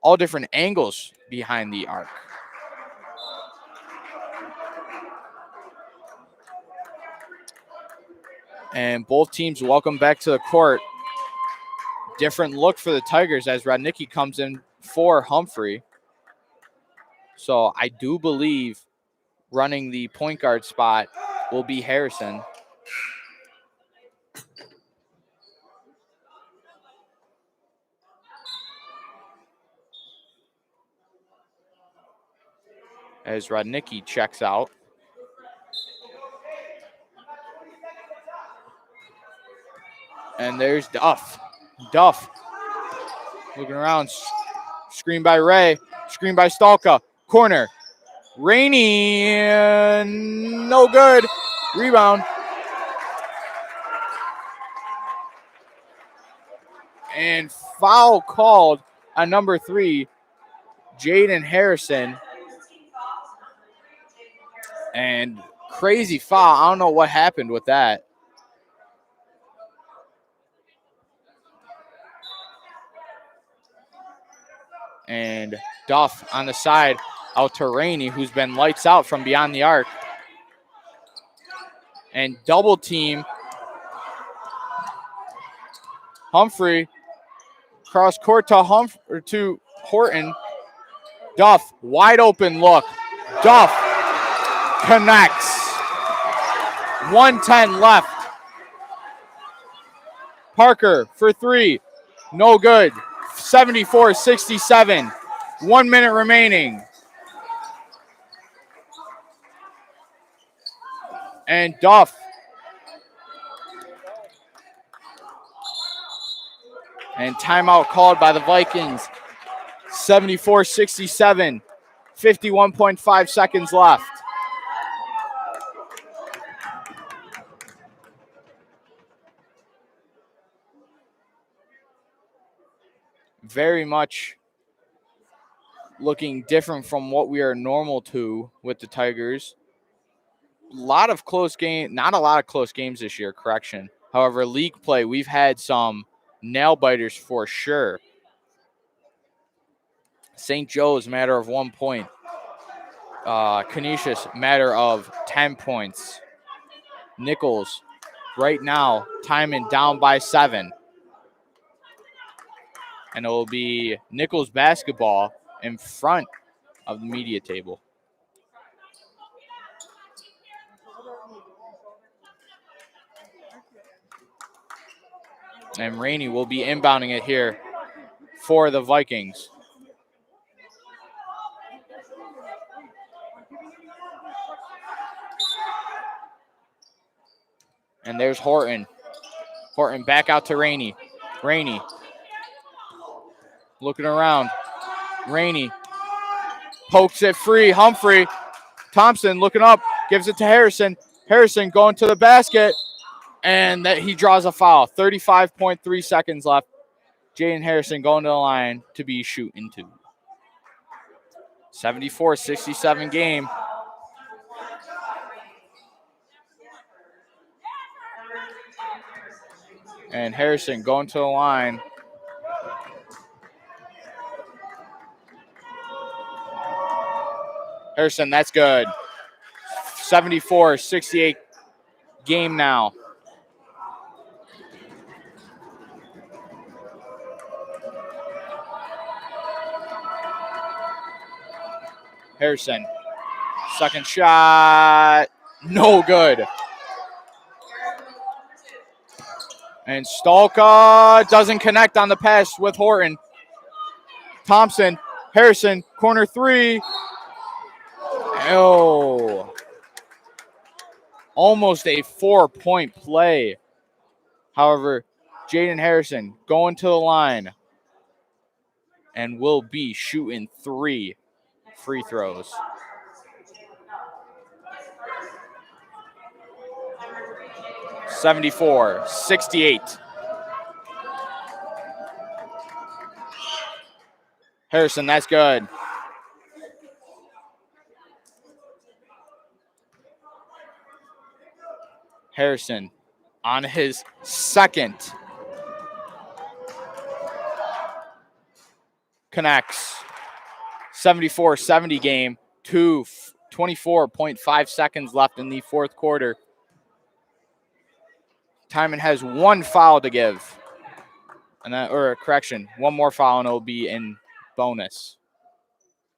all different angles behind the arc. And both teams welcome back to the court. Different look for the Tigers as Radnicki comes in for Humphrey. So I do believe running the point guard spot will be Harrison. As Radnicki checks out. And there's Duff. Duff looking around. Screen by Ray. Screen by Stalka. Corner. Rainey. No good. Rebound. And foul called on number 3, Jaden Harrison. And crazy foul. I don't know what happened with that. And Duff on the side out to Rainey, who's been lights out from beyond the arc. And double team. Humphrey cross court to Horton. Duff, wide open look. Duff connects. 1:10 left. Parker for 3. No good. 74-67. 1 minute remaining. And Duff. And timeout called by the Vikings. 74-67. 51.5 seconds left. Very much looking different from what we are normal to with the Tigers. Not a lot of close games this year, correction. However, league play, we've had some nail biters for sure. St. Joe's, matter of 1 point. Canisius, matter of 10 points. Nichols, right now, Timon down by 7. And it will be Nichols basketball in front of the media table. And Rainey will be inbounding it here for the Vikings. And there's Horton. Horton back out to Rainey. Rainey looking around. Rainey pokes it free. Humphrey. Thompson looking up. Gives it to Harrison. Harrison going to the basket. And that he draws a foul. 35.3 seconds left. Jaden Harrison going to the line to be shooting two. 74-67 game. And Harrison going to the line. Harrison, that's good. 74-68 game now. Harrison, second shot, no good. And Stalka doesn't connect on the pass with Horton. Thompson, Harrison, corner three. Oh, almost a 4-point play. However, Jaden Harrison going to the line and will be shooting 3 free throws. 74-68. Harrison, that's good. Harrison on his second. Connects. 74-70 game. 24.5 seconds left in the fourth quarter. Timon has 1 foul to give. One more foul and it'll be in bonus.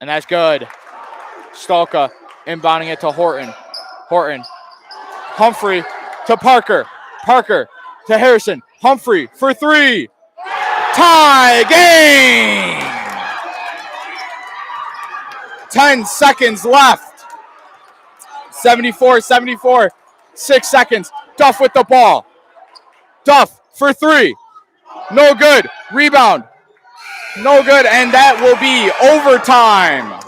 And that's good. Stalka inbounding it to Horton. Horton. Humphrey to Parker. Parker to Harrison. Humphrey for 3. Tie game. 10 seconds left. 74-74. 6 seconds. Duff with the ball. Duff for 3. No good. Rebound. No good. And that will be overtime.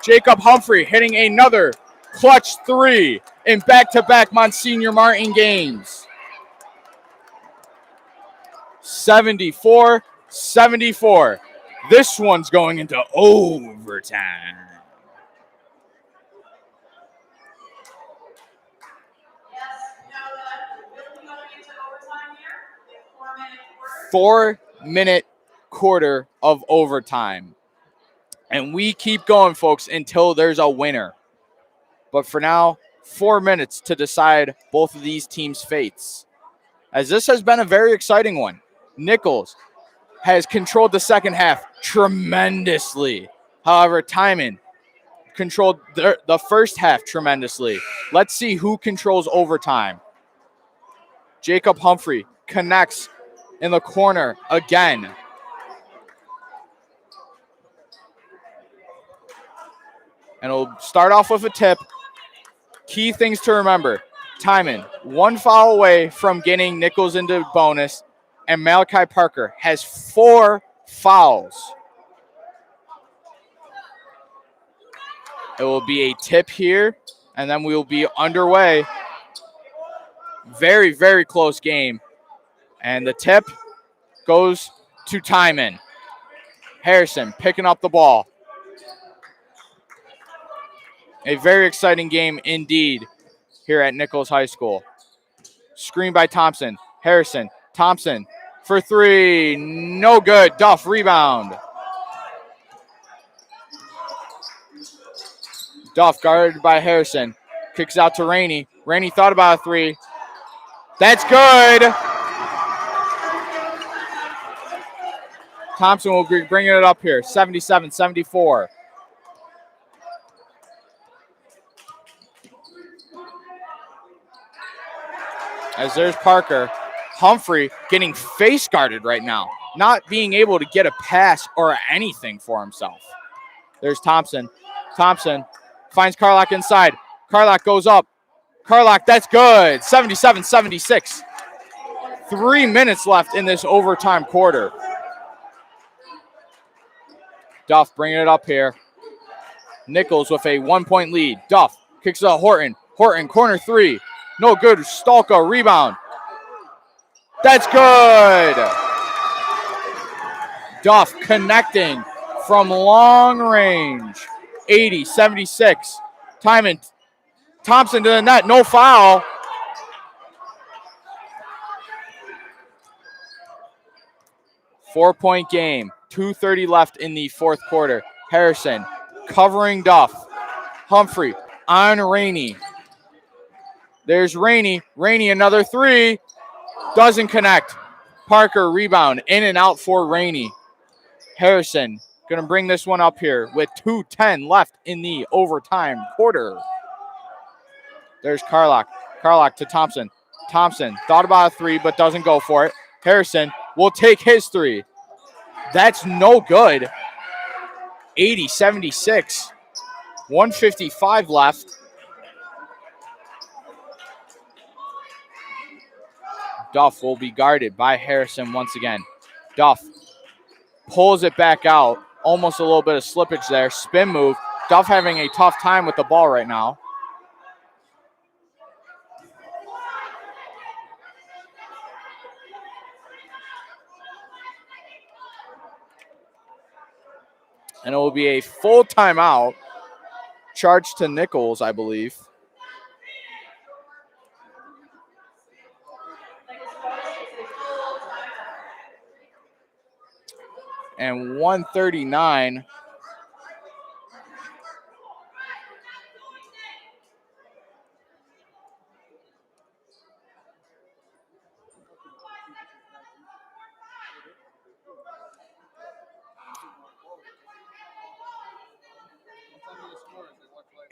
Jacob Humphrey hitting another clutch 3 in back-to-back Monsignor Martin games. 74-74. This one's going into overtime. Four-minute quarter of overtime. And we keep going, folks, until there's a winner. But for now, 4 minutes to decide both of these teams' fates. As this has been a very exciting one. Nichols has controlled the second half tremendously. However, Timon controlled the first half tremendously. Let's see who controls overtime. Jacob Humphrey connects in the corner again. And it'll start off with a tip. Key things to remember. Timon, 1 foul away from getting Nichols into bonus. And Malachi Parker has 4 fouls. It will be a tip here. And then we will be underway. Very, very close game. And the tip goes to Timon. Harrison picking up the ball. A very exciting game indeed here at Nichols High School. Screen by Thompson. Harrison. Thompson for 3. No good. Duff rebound. Duff guarded by Harrison. Kicks out to Rainey. Rainey thought about a 3. That's good. Thompson will be bringing it up here, 77-74. As there's Parker. Humphrey getting face guarded right now, not being able to get a pass or anything for himself. There's Thompson. Thompson finds Carlock inside. Carlock goes up. Carlock, that's good. 77-76. 3 minutes left in this overtime quarter. Duff bringing it up here. Nichols with a 1-point lead. Duff kicks it out. Horton. Horton, corner three. No good. Stalka, rebound. That's good. Duff connecting from long range. 80-76. Timon. Thompson to the net. No foul. Four-point game. 2:30 left in the fourth quarter. Harrison covering Duff. Humphrey on Rainey. There's Rainey. Rainey, another three. Doesn't connect. Parker, rebound. In and out for Rainey. Harrison going to bring this one up here with 2:10 left in the overtime quarter. There's Carlock. Carlock to Thompson. Thompson thought about a three but doesn't go for it. Harrison will take his three. That's no good. 80-76. 1:55 left. Duff will be guarded by Harrison once again. Duff pulls it back out. Almost a little bit of slippage there. Spin move. Duff having a tough time with the ball right now. And it will be a full timeout charged to Nichols, I believe. And 139.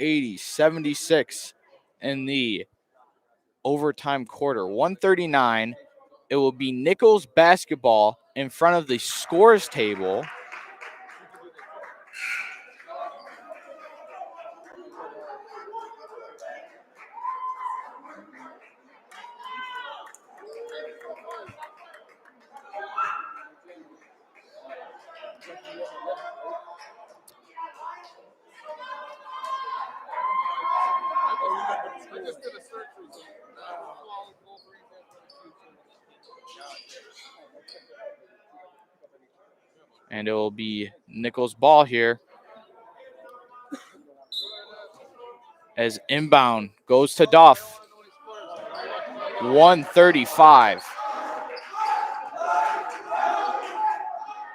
$80-76 in the overtime quarter. 139. It will be Nichols basketball in front of the scores table. And it will be Nichols' ball here. As inbound goes to Duff. 135.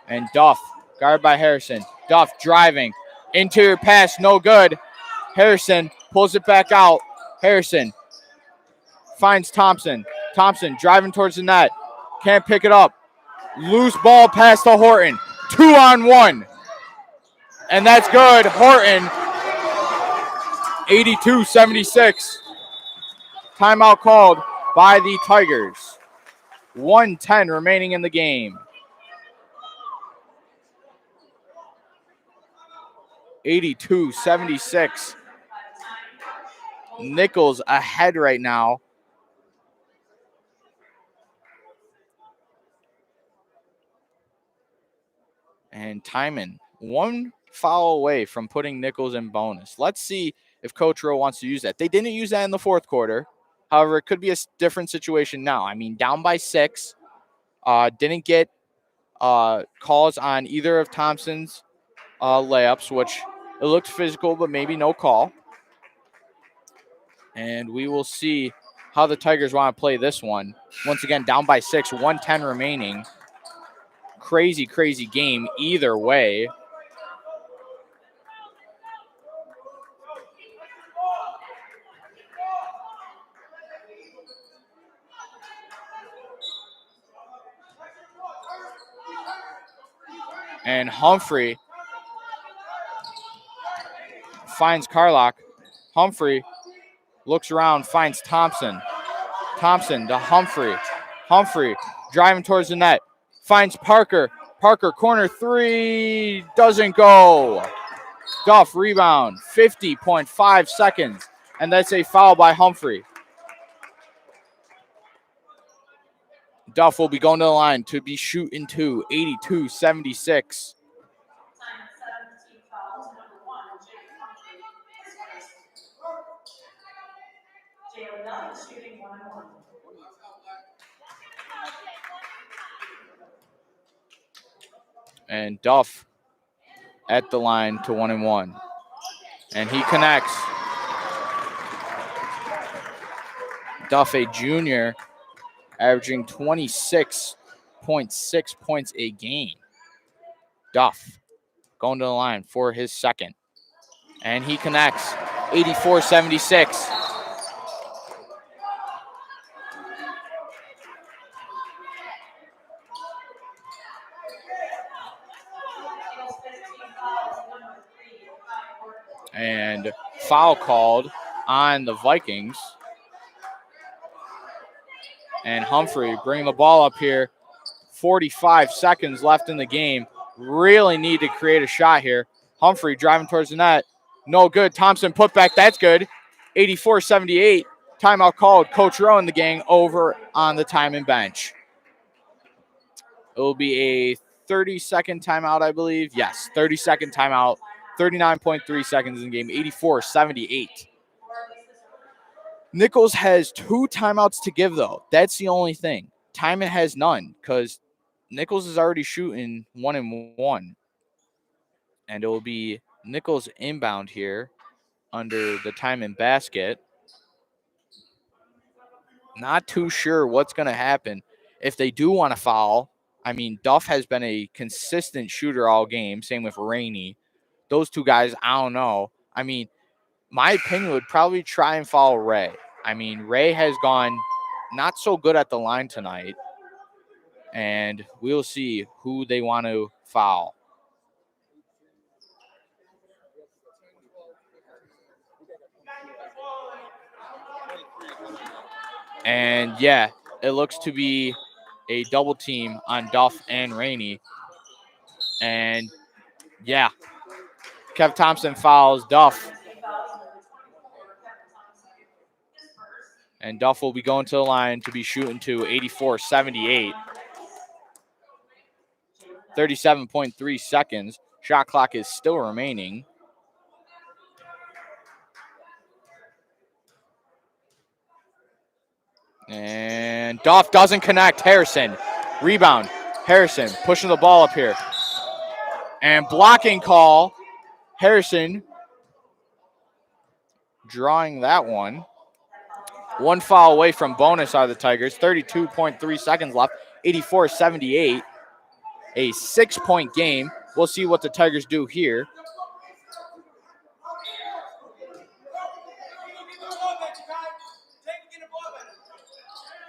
And Duff, guarded by Harrison. Duff driving. Interior pass, no good. Harrison pulls it back out. Harrison finds Thompson. Thompson driving towards the net. Can't pick it up. Loose ball pass to Horton. 2-on-1. And that's good. Horton, 82-76. Timeout called by the Tigers. 1:10 remaining in the game. 82-76. Nichols ahead right now. And Timon, one foul away from putting Nichols in bonus. Let's see if Coach Rowe wants to use that. They didn't use that in the fourth quarter. However, it could be a different situation now. I mean, down by 6. Didn't get calls on either of Thompson's layups, which it looked physical, but maybe no call. And we will see how the Tigers want to play this one. Once again, down by 6, 1:10 remaining. Crazy, crazy game either way. And Humphrey finds Carlock. Humphrey looks around, finds Thompson. Thompson to Humphrey. Humphrey driving towards the net. Finds Parker. Parker, corner three. Doesn't go. Duff rebound. 50.5 seconds. And that's a foul by Humphrey. Duff will be going to the line to be shooting to 82-76. And Duff at the line to 1-1. And he connects. Duff, a junior, averaging 26.6 points a game. Duff going to the line for his second. And he connects. 84-76. And foul called on the Vikings. And Humphrey bringing the ball up here. 45 seconds left in the game. Really need to create a shot here. Humphrey driving towards the net. No good. Thompson put back. That's good. 84-78. Timeout called. Coach Rowe and the gang over on the Timon bench. It will be a 30-second timeout, I believe. Yes, 30-second timeout. 39.3 seconds in the game. 84-78. Nichols has 2 timeouts to give, though. That's the only thing. Timon has none because Nichols is already shooting 1-1. And it will be Nichols inbound here under the Timon basket. Not too sure what's going to happen. If they do want to foul, I mean, Duff has been a consistent shooter all game. Same with Rainey. Those two guys, I don't know. I mean, my opinion would probably try and foul Ray. I mean, Ray has gone not so good at the line tonight. And we'll see who they want to foul. And, yeah, it looks to be a double team on Duff and Rainey. And, yeah, Kev Thompson fouls Duff. And Duff will be going to the line to be shooting to 84-78. 37.3 seconds. Shot clock is still remaining. And Duff doesn't connect. Harrison. Rebound. Harrison pushing the ball up here. And blocking call. Harrison drawing that one. 1 foul away from bonus are the Tigers. 32.3 seconds left. 84-78. A 6-point game. We'll see what the Tigers do here.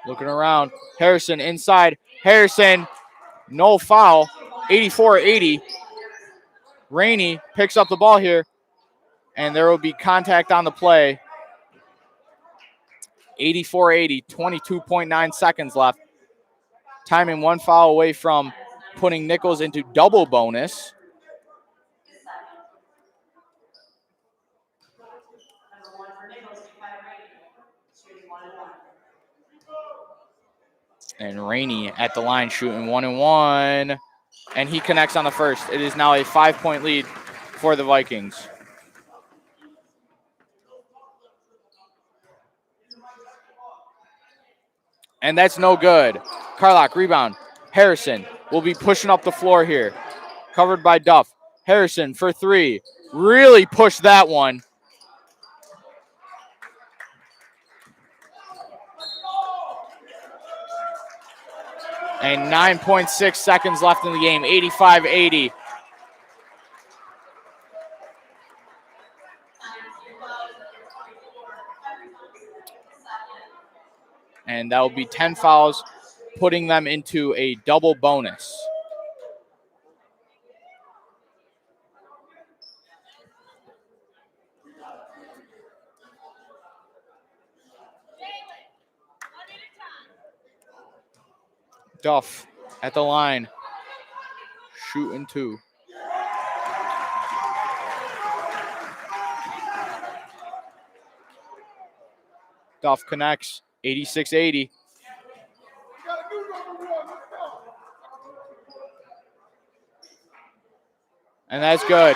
Looking around. Harrison inside. Harrison, no foul. 84-80. Rainey picks up the ball here. And there will be contact on the play. 84-80. 22.9 seconds left. Timon 1 foul away from putting Nichols into double bonus. And Rainey at the line shooting 1-1. And he connects on the first. It is now a 5-point lead for the Vikings. And that's no good. Carlock rebound. Harrison will be pushing up the floor here. Covered by Duff. Harrison for 3. Really pushed that one. And 9.6 seconds left in the game. 85-80. And that will be 10 fouls, putting them into a double bonus. Duff at the line. Shooting 2. Duff connects. 86-80. And that's good.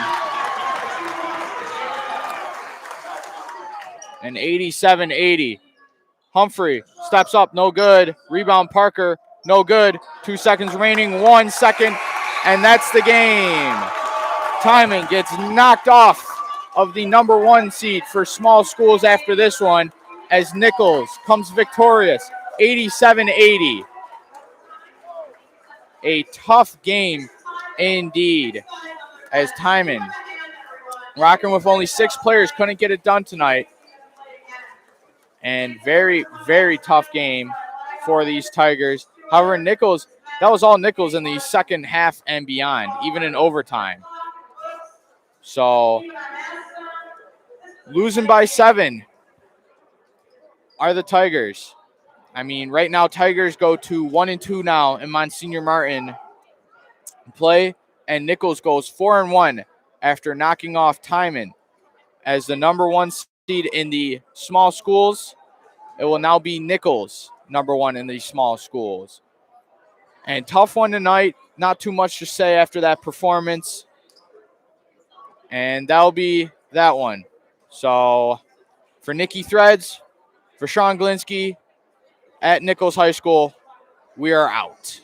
And 87-80. Humphrey steps up, no good. Rebound Parker, no good. 2 seconds remaining, 1 second, and that's the game. Timon gets knocked off of the number 1 seed for small schools after this one as Nichols comes victorious, 87-80. A tough game indeed as Timon, rocking with only 6 players, couldn't get it done tonight. And very, very tough game for these Tigers. However, Nichols, that was all Nichols in the second half and beyond, even in overtime. So, losing by 7 are the Tigers. I mean, right now, Tigers go to 1-2 now in Monsignor Martin play, and Nichols goes 4-1 after knocking off Timon as the number 1 seed in the small schools. It will now be Nichols, number 1 in the small schools. And tough one tonight. Not too much to say after that performance. And that'll be that one. So for Nikki Threads, for Sean Glinsky at Nichols High School, we are out.